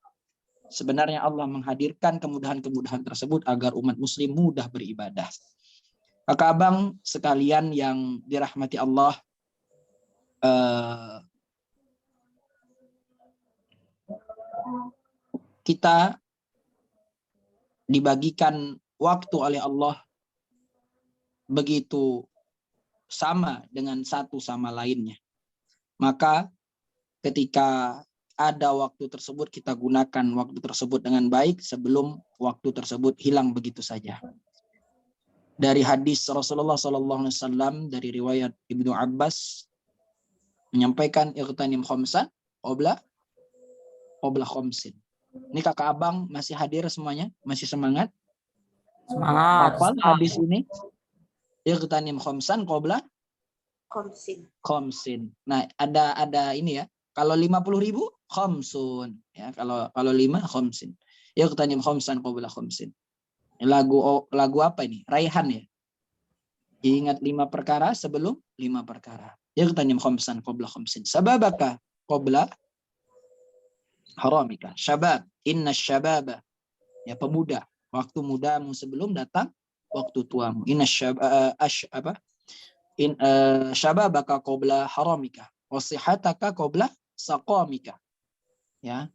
Sebenarnya Allah menghadirkan kemudahan-kemudahan tersebut agar umat muslim mudah beribadah. Maka abang sekalian yang dirahmati Allah, kita dibagikan waktu oleh Allah begitu sama dengan satu sama lainnya. Maka ketika ada waktu tersebut, kita gunakan waktu tersebut dengan baik sebelum waktu tersebut hilang begitu saja. Dari hadis Rasulullah SAW dari riwayat Ibnu Abbas menyampaikan ightanim khamsan qabla khamsin. Ini kakak abang masih hadir semuanya? Masih semangat? Semangat. Hafal hadis ini? Ightanim khamsan qabla khamsin. Nah, ada ini ya. Kalau 50.000 khamsun, ya. Kalau 5 khamsin. Ightanim khamsan qabla khamsin. Lagu apa ini? Raihan ya. Ingat 5 perkara sebelum 5 perkara. Ightanim khamsan qabla khamsin. Sababaka qabla haramika. Syabab, inna syababa. Ya, pemuda. Waktu mudamu sebelum datang waktu tuamu. Inna syababaka qabla haramika. Wasihataka qabla saqamika. Ya.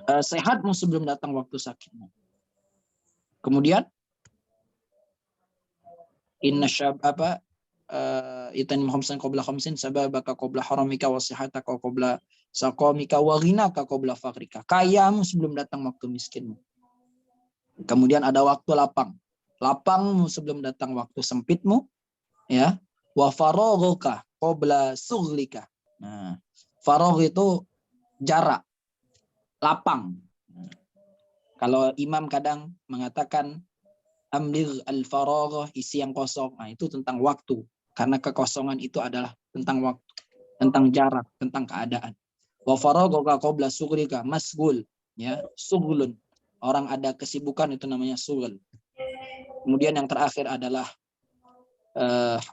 Sehatmu sebelum datang waktu sakitmu. Kemudian inna syababa itan khamsan qabla khamsin sababaka qabla haramika wasihataka qabla saqamika wa ghinaka qabla faqrika. Kayamu sebelum datang waktu miskinmu. Kemudian ada waktu lapang. Lapangmu sebelum datang waktu sempitmu, ya. Wa faraghuka qabla sughlika. Nah, faragh itu jarak, lapang. Kalau imam kadang mengatakan amlir al-faragh, isi yang kosong. Nah, itu tentang waktu. Karena kekosongan itu adalah tentang waktu. tentang jarak, tentang keadaan. Wa faragha qabla sughrika masghul, ya, sughlun. Orang ada kesibukan itu namanya sughl. Kemudian yang terakhir adalah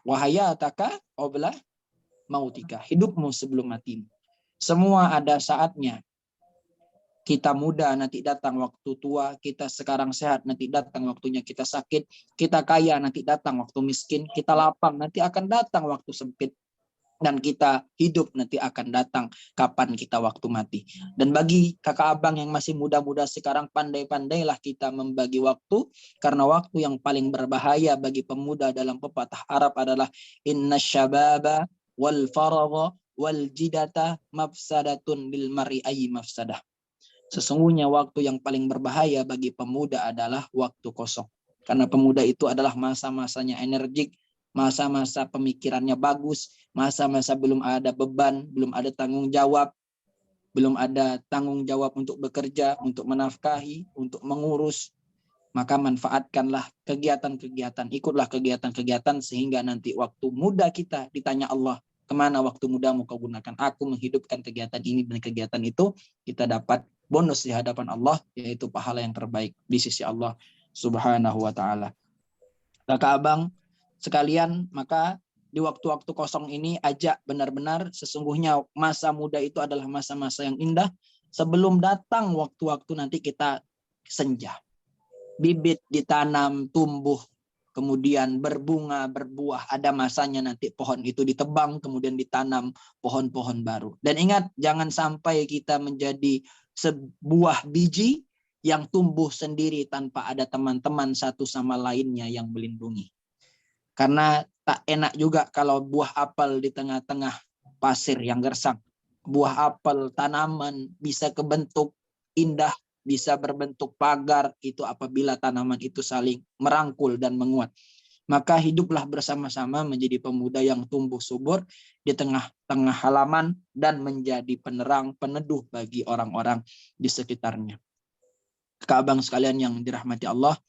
wahayataka qabla mautika, hidupmu sebelum matimu. Semua ada saatnya. Kita muda, nanti datang waktu tua. Kita sekarang sehat, nanti datang waktunya kita sakit. Kita kaya, nanti datang waktu miskin. Kita lapang, nanti akan datang waktu sempit. Dan kita hidup, nanti akan datang kapan kita waktu mati. Dan bagi kakak abang yang masih muda-muda sekarang, pandai-pandailah kita membagi waktu. Karena waktu yang paling berbahaya bagi pemuda dalam pepatah Arab adalah inna syababa wal faragha wal jidata mafsadatun bil mar'i ayyi mafsadah. Sesungguhnya waktu yang paling berbahaya bagi pemuda adalah waktu kosong. Karena pemuda itu adalah masa-masanya energik, masa-masa pemikirannya bagus, masa-masa belum ada beban, belum ada tanggung jawab, belum ada tanggung jawab untuk bekerja, untuk menafkahi, untuk mengurus. Maka manfaatkanlah kegiatan-kegiatan, ikutlah kegiatan-kegiatan sehingga nanti waktu muda kita ditanya Allah, kemana waktu mudamu kau gunakan? Aku menghidupkan kegiatan ini dan kegiatan itu, kita dapat bonus di hadapan Allah, yaitu pahala yang terbaik di sisi Allah Subhanahu wa ta'ala. Kakak abang sekalian, maka di waktu-waktu kosong ini ajak benar-benar, sesungguhnya masa muda itu adalah masa-masa yang indah sebelum datang waktu-waktu nanti kita senja. Bibit ditanam, tumbuh, kemudian berbunga, berbuah. Ada masanya nanti pohon itu ditebang, kemudian ditanam pohon-pohon baru. Dan ingat, jangan sampai kita menjadi sebuah biji yang tumbuh sendiri tanpa ada teman-teman satu sama lainnya yang melindungi. Karena tak enak juga kalau buah apel di tengah-tengah pasir yang gersang. Buah apel tanaman bisa kebentuk indah, bisa berbentuk pagar, itu apabila tanaman itu saling merangkul dan menguat. Maka hiduplah bersama-sama menjadi pemuda yang tumbuh subur di tengah-tengah halaman dan menjadi penerang, peneduh bagi orang-orang di sekitarnya. Kakak abang sekalian yang dirahmati Allah,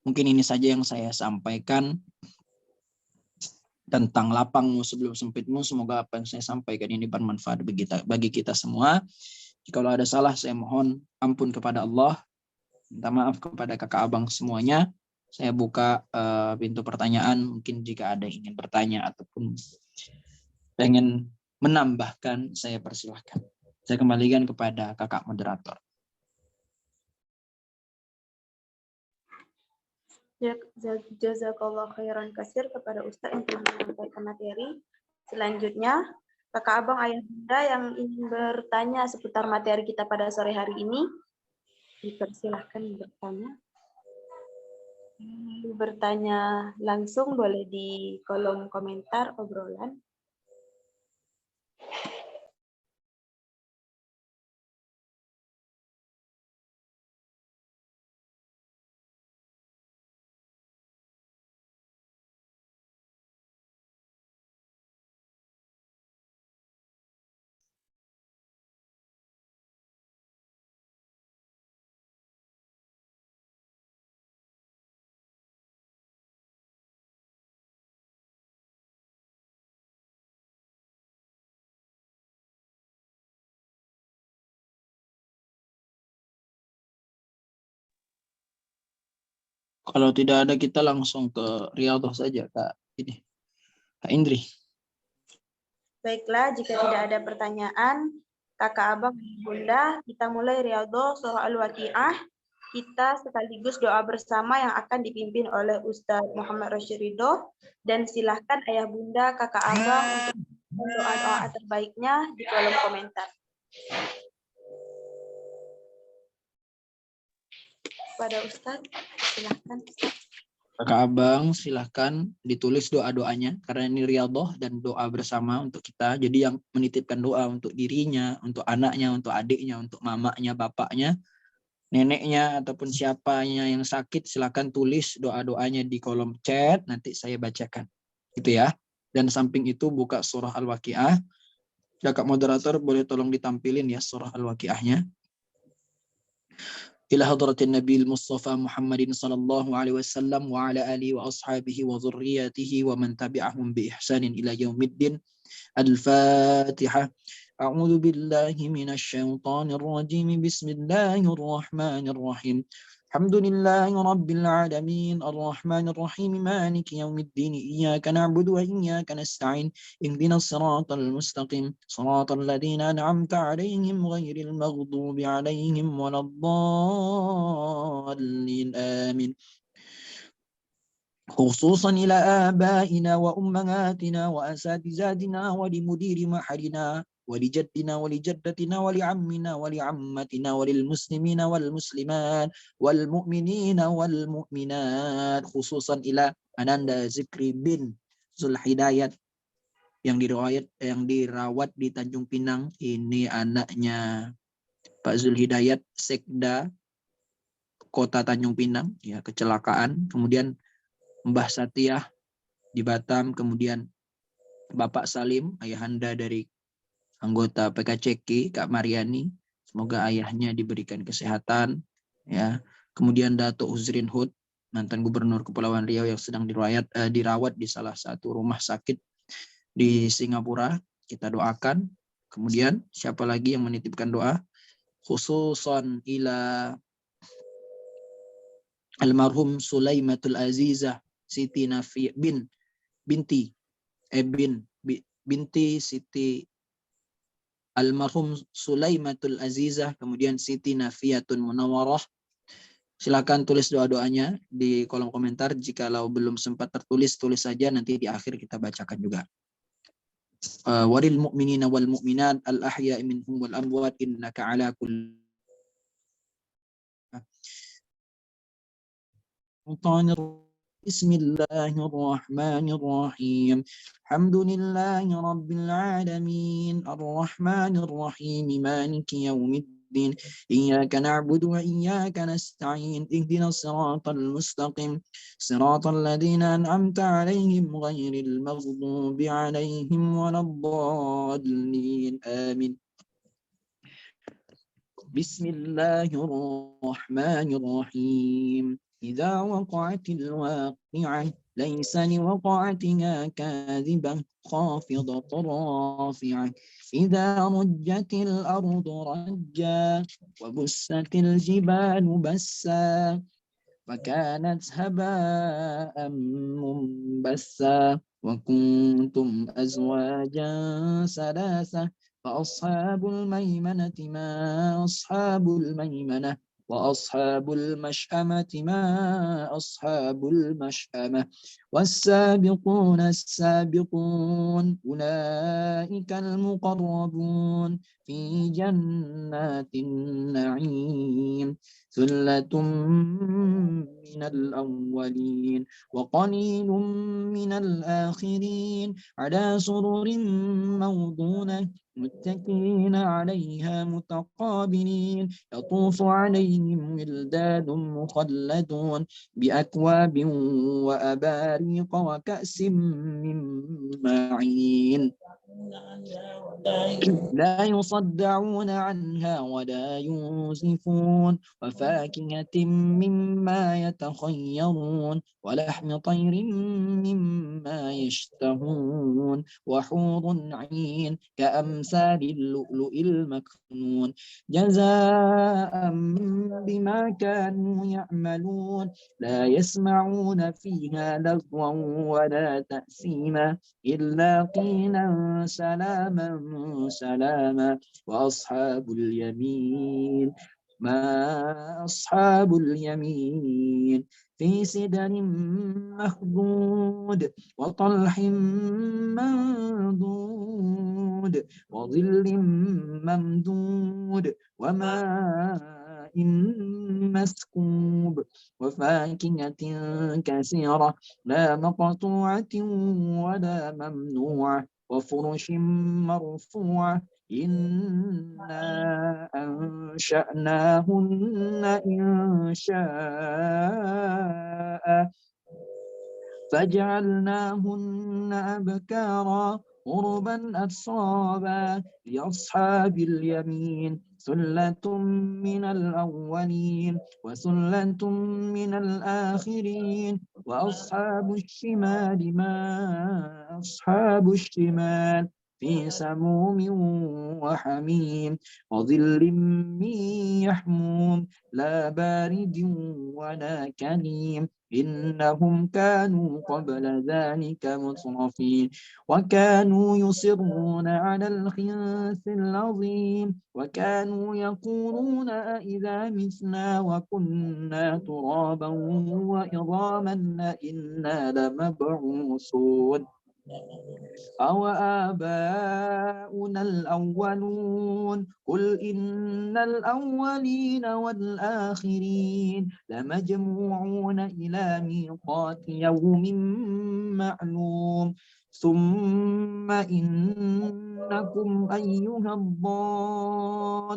mungkin ini saja yang saya sampaikan tentang lapangmu sebelum sempitmu. Semoga apa yang saya sampaikan ini bermanfaat bagi kita semua. Jika ada salah, saya mohon ampun kepada Allah. Minta maaf kepada kakak abang semuanya. Saya buka pintu pertanyaan. Mungkin jika ada yang ingin bertanya ataupun ingin menambahkan, saya persilahkan. Saya kembalikan kepada kakak moderator. Jazakallah khairan kasir kepada Ustadz yang telah menyampaikan materi. Selanjutnya, kakak abang ayah bunda yang ingin bertanya seputar materi kita pada sore hari ini, dipersilahkan bertanya. Bertanya langsung boleh di kolom komentar obrolan. Kalau tidak ada, kita langsung ke Riyadhah saja, Kak Indri. Baiklah, jika tidak ada pertanyaan, kakak abang dan bunda, kita mulai Riyadhah Surah Al-Waqiah. Kita sekaligus doa bersama yang akan dipimpin oleh Ustadz Muhammad Rashid Ridho. Dan silahkan ayah bunda, kakak abang untuk doa-doa terbaiknya di kolom komentar. Pada Ustadz, silahkan. Kakak abang silahkan ditulis doa-doanya, karena ini Riyadhah dan doa bersama untuk kita. Jadi yang menitipkan doa untuk dirinya, untuk anaknya, untuk adiknya, untuk mamanya, bapaknya, neneknya, ataupun siapanya yang sakit, silahkan tulis doa-doanya di kolom chat, nanti saya bacakan. Gitu ya. Dan samping itu buka surah Al-Waqiah. Kakak moderator boleh tolong ditampilin ya surah Al-Waqiahnya. إلى حضرة النبي المصطفى محمد صلى الله عليه وسلم وعلى آله وأصحابه وذريته ومن تبعهم بإحسان إلى يوم الدين. الفاتحة. أعوذ بالله من الشيطان الرجيم. بسم الله الرحمن الرحيم. الحمد لله رب العالمين الرحمن الرحيم مالك يوم الدين إياك نعبد وإياك نستعين اهدنا الصراط المستقيم صراط الذين أنعمت عليهم غير المغضوب عليهم ولا الضالين آمين. خصوصا إلى آبائنا وأمهاتنا وأساتذتنا ولمدير معهدنا ولجدنا ولجدتنا ولعمنا ولعمتنا وللمسلمين والمسلمات والمؤمنين والمؤمنات. Khususan ila Ananda Zikri bin Zulhidayat yang dirawat di Tanjung Pinang. Ini anaknya Pak Zulhidayat, Sekda Kota Tanjung Pinang, ya, kecelakaan. Kemudian Mbah Satiyah di Batam, kemudian Bapak Salim, ayahanda dari anggota PKCK, Kak Mariani, semoga ayahnya diberikan kesehatan, ya. Kemudian Dato Uzrin Hud, mantan Gubernur Kepulauan Riau yang sedang dirawat di salah satu rumah sakit di Singapura, kita doakan. Kemudian siapa lagi yang menitipkan doa? Khususan ila almarhum Sulaimatul Azizah Siti Nafi binti Siti almarhum Sulaimatul Azizah, kemudian Siti Nafiyatun Munawwarah. Silakan tulis doa-doanya di kolom komentar. Jikalau belum sempat tertulis, tulis saja, nanti di akhir kita bacakan juga. Walil mu'minina wal mu'minat al ahya'i minhum wal amwat innaka ala kulli بسم الله الرحمن الرحيم الحمد لله رب العالمين الرحمن الرحيم مالك يوم الدين إياك نعبد وإياك نستعين اهدنا الصراط المستقيم صراط الذين أنعمت عليهم غير المغضوب عليهم ولا الضالين آمين. بسم الله الرحمن الرحيم إذا وقعت الواقعة ليس لوقعتها كاذبة خافضة رافعة إذا رجت الأرض رجا وبست الجبال بسا فكانت هباء منبثا وكنتم أزواجا ثلاثة فأصحاب الميمنة ما أصحاب الميمنة وأصحاب المشأمة ما أصحاب المشأمة والسابقون السابقون أولئك المقربون في جنات النعيم ثلة من الأولين وقليل من الآخرين على سرر موضونة متكئين عليها متقابلين يطوف عليهم ولدان مخلدون بأكواب وأباريق وكأس من معين لا يصدعون عنها ولا ينزفون وفاكهة مما يتخيرون ولحم طير مما يشتهون وحور عين كأمثال اللؤلؤ المكنون جزاء بما كانوا يعملون لا يسمعون فيها لغوا ولا تأثيما إلا قيلا سلاما سلاما وأصحاب اليمين ما أصحاب اليمين في سدر مخضود وطلح منضود وظل ممدود وماء مسكوب وفاكهة كثيرة لا مقطوعة ولا ممنوعة وفرش مرفوعة إنا أنشأناهن إنشاء فجعلناهن أبكارا عربا أترابا لأصحاب اليمين ثلة من الأولين وثلة من الآخرين وأصحاب الشمال ما أصحاب الشمال في سموم وحميم وظل من يحموم لا بارد ولا كريم إنهم كانوا قبل ذلك مترفين وكانوا يصرون على الخنث العظيم وكانوا يقولون أإذا متنا وكنا ترابا وعظاما أإنا لمبعوثون أو آباؤنا الأولون قل إن الأولين والآخرين لمجموعون إلى ميقات يوم معلوم ثم إنكم أيها الضالون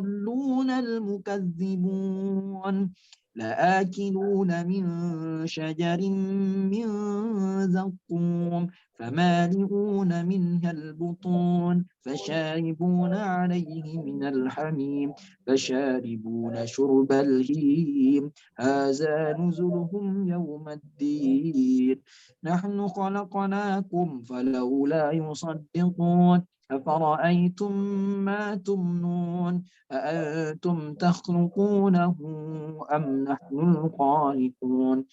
المكذبون لآكلون من شجر من زقوم فمالئون منها البطون فشاربون عليه من الحميم فشاربون شرب الهيم هذا نزلهم يوم الدين نحن خلقناكم فلولا يصدقون أفرأيتم ما تمنون أأنتم تخلقونه أم نحن الخالقون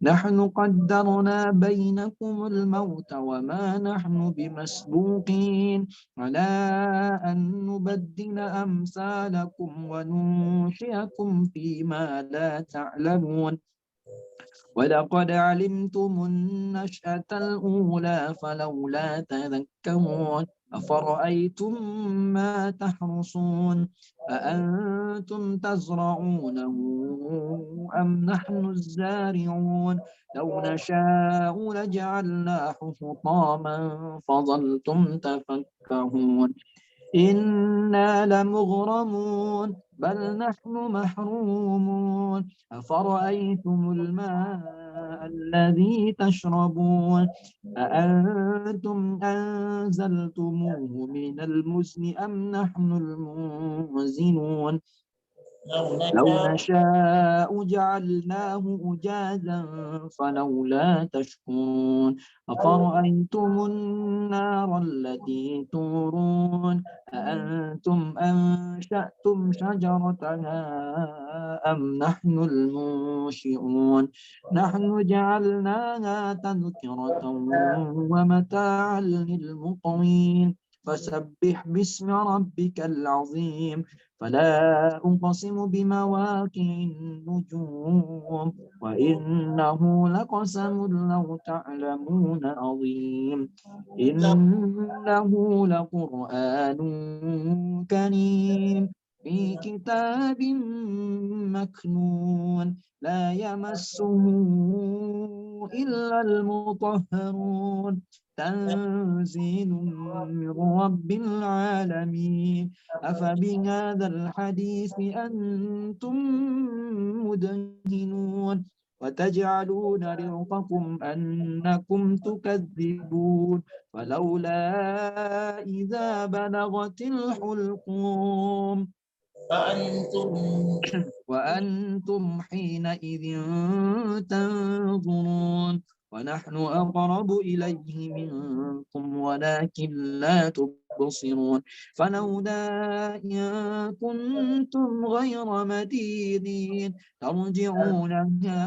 نحن قدرنا بينكم الموت وما نحن بمسبوقين على أن نبدل أمثالكم وننشئكم فيما لا تعلمون ولقد علمتم النشأة الأولى فلولا تذكرون أفرأيتم ما تحرصون أأنتم تزرعونه أم نحن الزارعون لو نشاء لجعلناه حطاما فظلتم تفكهون إنا لمغرمون بل نحن محرومون أفرأيتم الماء الذي تشربون أأنتم أنزلتموه من المزن أم نحن المنزلون لو نشاء جعلناه أجاجا فلولا تشكرون أفرأيتم النار التي تورون أأنتم أنشأتم شجرتها أم نحن المنشئون نحن جعلناها تذكرة ومتاعا للمقوين فسبح باسم ربك العظيم فلا أقسم بمواقع النجوم وإنه لقسم لو تعلمون عظيم إنه لقرآن كريم في كتاب مكنون لا يمسه إلا المطهرون تنزيل من رب العالمين أفبهذا الحديث أنتم مدهنون وتجعلون رزقكم أنكم تكذبون فلولا إذا بلغت الحلقوم وأنتم حينئذ تنظرون ونحن أقرب إليه منكم ولكن لا تبصرون فلولا إن كنتم غير مدينين ترجعونها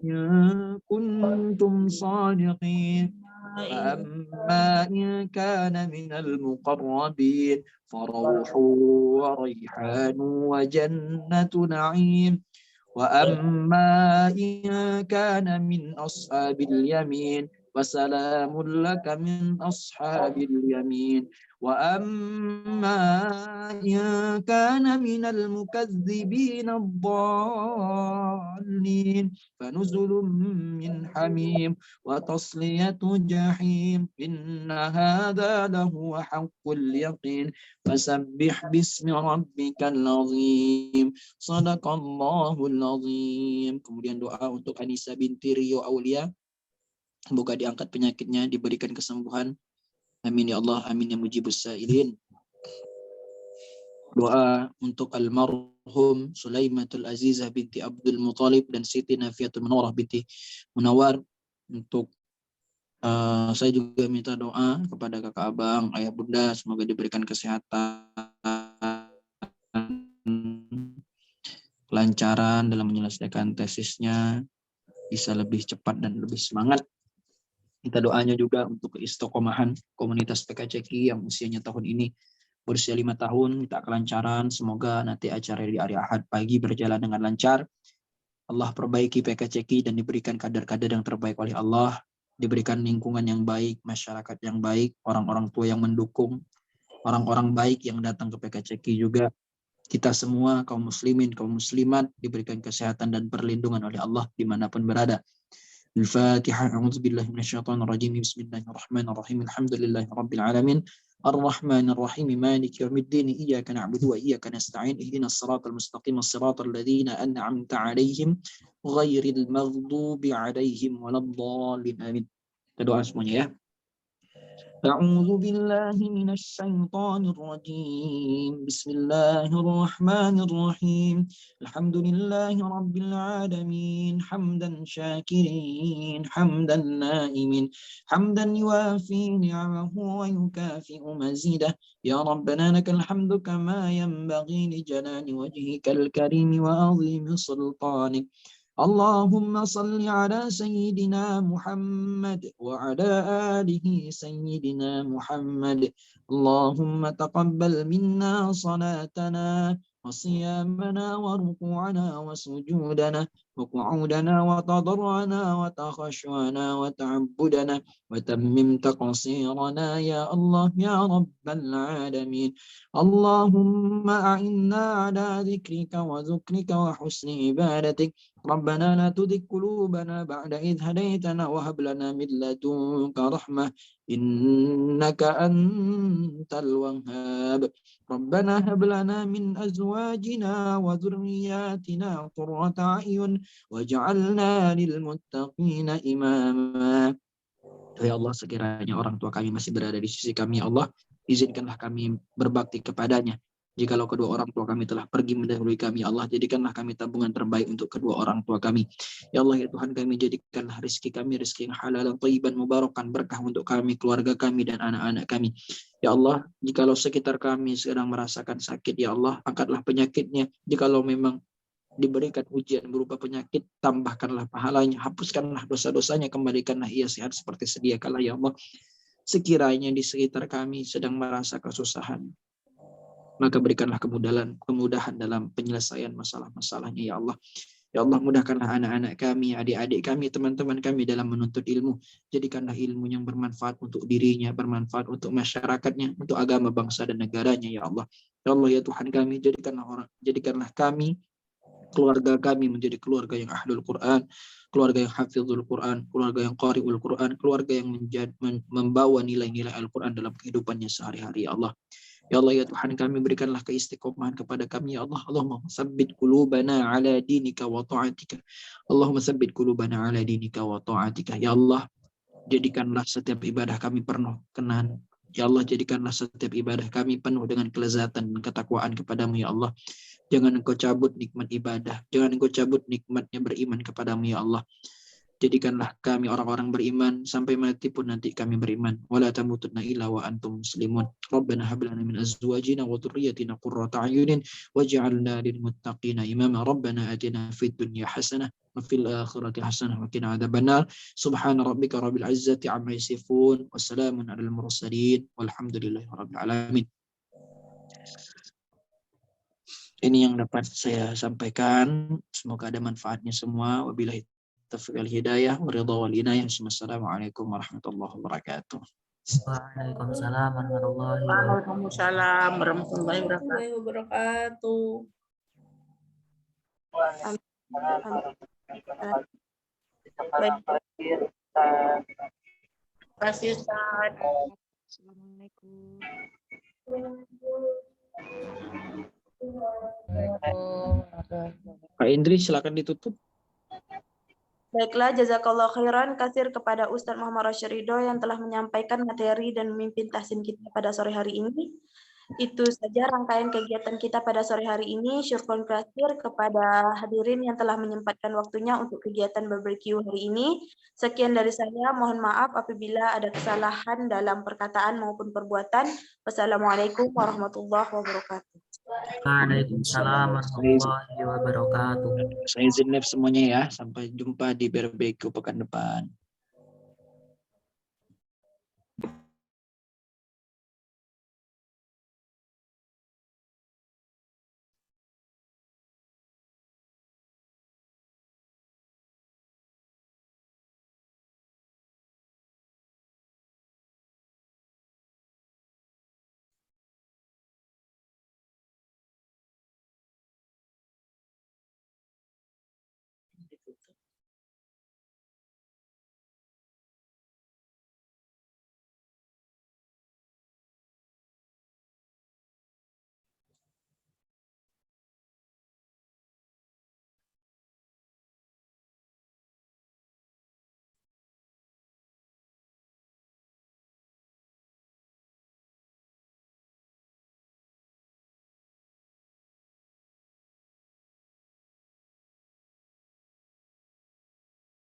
إن كنتم صادقين فأما إن كان من المقربين فروح وريحان وجنة نعيم وأما إن كان من أصحاب اليمين فسلام لك من أصحاب اليمين وأما إن كان من المكذبين الضالين فنزل من حميم وتصلية جحيم إن هذا لهو حق اليقين فسبح باسم ربك العظيم Sadaqallahul azim. Kemudian doa untuk Anissa binti Rio Aulia. Semoga diangkat penyakitnya, diberikan kesembuhan. Amin ya Allah, amin ya mujibus sa'ilin. Doa untuk almarhum Sulaimatul Azizah binti Abdul Muthalib dan Siti Nafiatul Munawwarah binti Munawar. Untuk saya juga minta doa kepada kakak abang, ayah bunda, semoga diberikan kesehatan, kelancaran dalam menyelesaikan tesisnya, bisa lebih cepat dan lebih semangat. Kita doanya juga untuk keistiqomahan komunitas PKCK yang usianya tahun ini berusia 5 tahun, minta kelancaran, semoga nanti acara di hari Ahad pagi berjalan dengan lancar. Allah perbaiki PKCK dan diberikan kader-kader yang terbaik oleh Allah, diberikan lingkungan yang baik, masyarakat yang baik, orang-orang tua yang mendukung, orang-orang baik yang datang ke PKCK juga. Kita semua kaum muslimin, kaum muslimat diberikan kesehatan dan perlindungan oleh Allah dimanapun berada. Al-Fatihah. A'udzubillahi minasyaitonirrajim. Bismillahirrahmanirrahim. Alhamdulillahi rabbil alamin. Ar-Rahmanir Rahim. Maliki yaumiddin. Iyyaka na'budu wa iyyaka nasta'in. Ihdinas siratal mustaqim. Shiratal ladzina an'amta 'alaihim ghairil maghdubi 'alaihim waladdallin. Amin. Kita doa semuanya ya. أعوذ بالله من الشيطان الرجيم بسم الله الرحمن الرحيم الحمد لله رب العالمين حمدا شاكرين حمدا نائمين حمدا يوافي نعمه ويكافئ مزيده يا ربنا لك الحمد كما ينبغي لجلال وجهك الكريم وعظيم سلطانك اللهم صل على سيدنا محمد وعلى آله سيدنا محمد اللهم تقبل منا صلاتنا وصيامنا وركوعنا وسجودنا وقعودنا وتضرعنا وتخشعنا وتعبدنا وتمم تقصيرنا يا الله يا رب العالمين اللهم أعنا على ذكرك وذكرك وحسن عبادتك ربنا لا تزغ قلوبنا بعد إذ هديتنا وهب لنا من لدنك رحمة إنك أنت الوهاب ربنا هب لنا من أزواجنا وذرياتنا قرة أعين واجعلنا للمتقين إماما. Ya Allah, sekiranya orang tua kami masih berada di sisi kami, ya Allah, izinkanlah kami berbakti kepadanya. Jikalau kedua orang tua kami telah pergi mendahului kami, ya Allah, jadikanlah kami tabungan terbaik untuk kedua orang tua kami. Ya Allah, ya Tuhan kami, jadikanlah rezeki kami rezeki yang halal dan thayyiban mubarakan, berkah untuk kami, keluarga kami, dan anak-anak kami. Ya Allah, jikalau sekitar kami sedang merasakan sakit, ya Allah, angkatlah penyakitnya. Jikalau memang diberikan ujian berupa penyakit, tambahkanlah pahalanya, hapuskanlah dosa-dosanya, kembalikanlah ia sehat seperti sedia kala, ya Allah. Sekiranya di sekitar kami sedang merasa kesusahan, maka berikanlah kemudahan dalam penyelesaian masalah-masalahnya, ya Allah. Ya Allah, mudahkanlah anak-anak kami, adik-adik kami, teman-teman kami dalam menuntut ilmu. Jadikanlah ilmu yang bermanfaat untuk dirinya, bermanfaat untuk masyarakatnya, untuk agama, bangsa, dan negaranya, ya Allah. Ya Allah, ya Tuhan kami, jadikanlah kami, keluarga kami menjadi keluarga yang ahlul Quran, keluarga yang hafizul Quran, keluarga yang qari'ul Quran, keluarga yang membawa nilai-nilai Al-Quran dalam kehidupannya sehari-hari, ya Allah. Ya Allah, ya Tuhan kami, berikanlah keistiqomahan kepada kami, ya Allah. Allahumma sabbit qulubana ala dinika wa ta'atika. Allahumma sabbit qulubana ala dinika wa ta'atika. Ya Allah, jadikanlah setiap ibadah kami penuh kenan. Ya Allah, jadikanlah setiap ibadah kami penuh dengan kelezatan dan ketakwaan kepadamu, ya Allah. Jangan engkau cabut nikmat ibadah. Jangan engkau cabut nikmatnya beriman kepadamu, ya Allah. Jadikanlah kami orang-orang beriman sampai mati pun nanti kami beriman. Wala tamutunna illa wa antum muslimun. Rabbana hab lana min azwajina wa dhurriyyatina qurrata a'yunin waj'alna lil muttaqina imama. Rabbana atina fid dunya hasanah wa fil akhirati hasanah wa qina adzabannar. Subhana rabbika rabbil izzati amma yasifun wa salamun alal mursalin walhamdulillahi rabbil alamin. Ini yang dapat saya sampaikan. Semoga ada manfaatnya semua. Wabillahi taufiq wal hidayah wa ridha wal inayah. Assalamualaikum warahmatullahi wabarakatuh. Waalaikumsalam warahmatullahi Waalaikumsalam warahmatullahi wabarakatuh. Baik. Terima kasih, Ustaz. Assalamualaikum. Pak Indri, silakan ditutup. Baiklah, jazakallah khairan katsir kepada Ustadz Muhammad Rashid Ridho yang telah menyampaikan materi dan memimpin tahsin kita pada sore hari ini. Itu saja rangkaian kegiatan kita pada sore hari ini. Syukron katsir kepada hadirin yang telah menyempatkan waktunya untuk kegiatan barbecue hari ini. Sekian dari saya, mohon maaf apabila ada kesalahan dalam perkataan maupun perbuatan. Wassalamualaikum warahmatullahi wabarakatuh. Waalaikumsalam warahmatullahi wabarakatuh. Saya izin live semuanya ya. Sampai jumpa di barbecue pekan depan. Ditutup.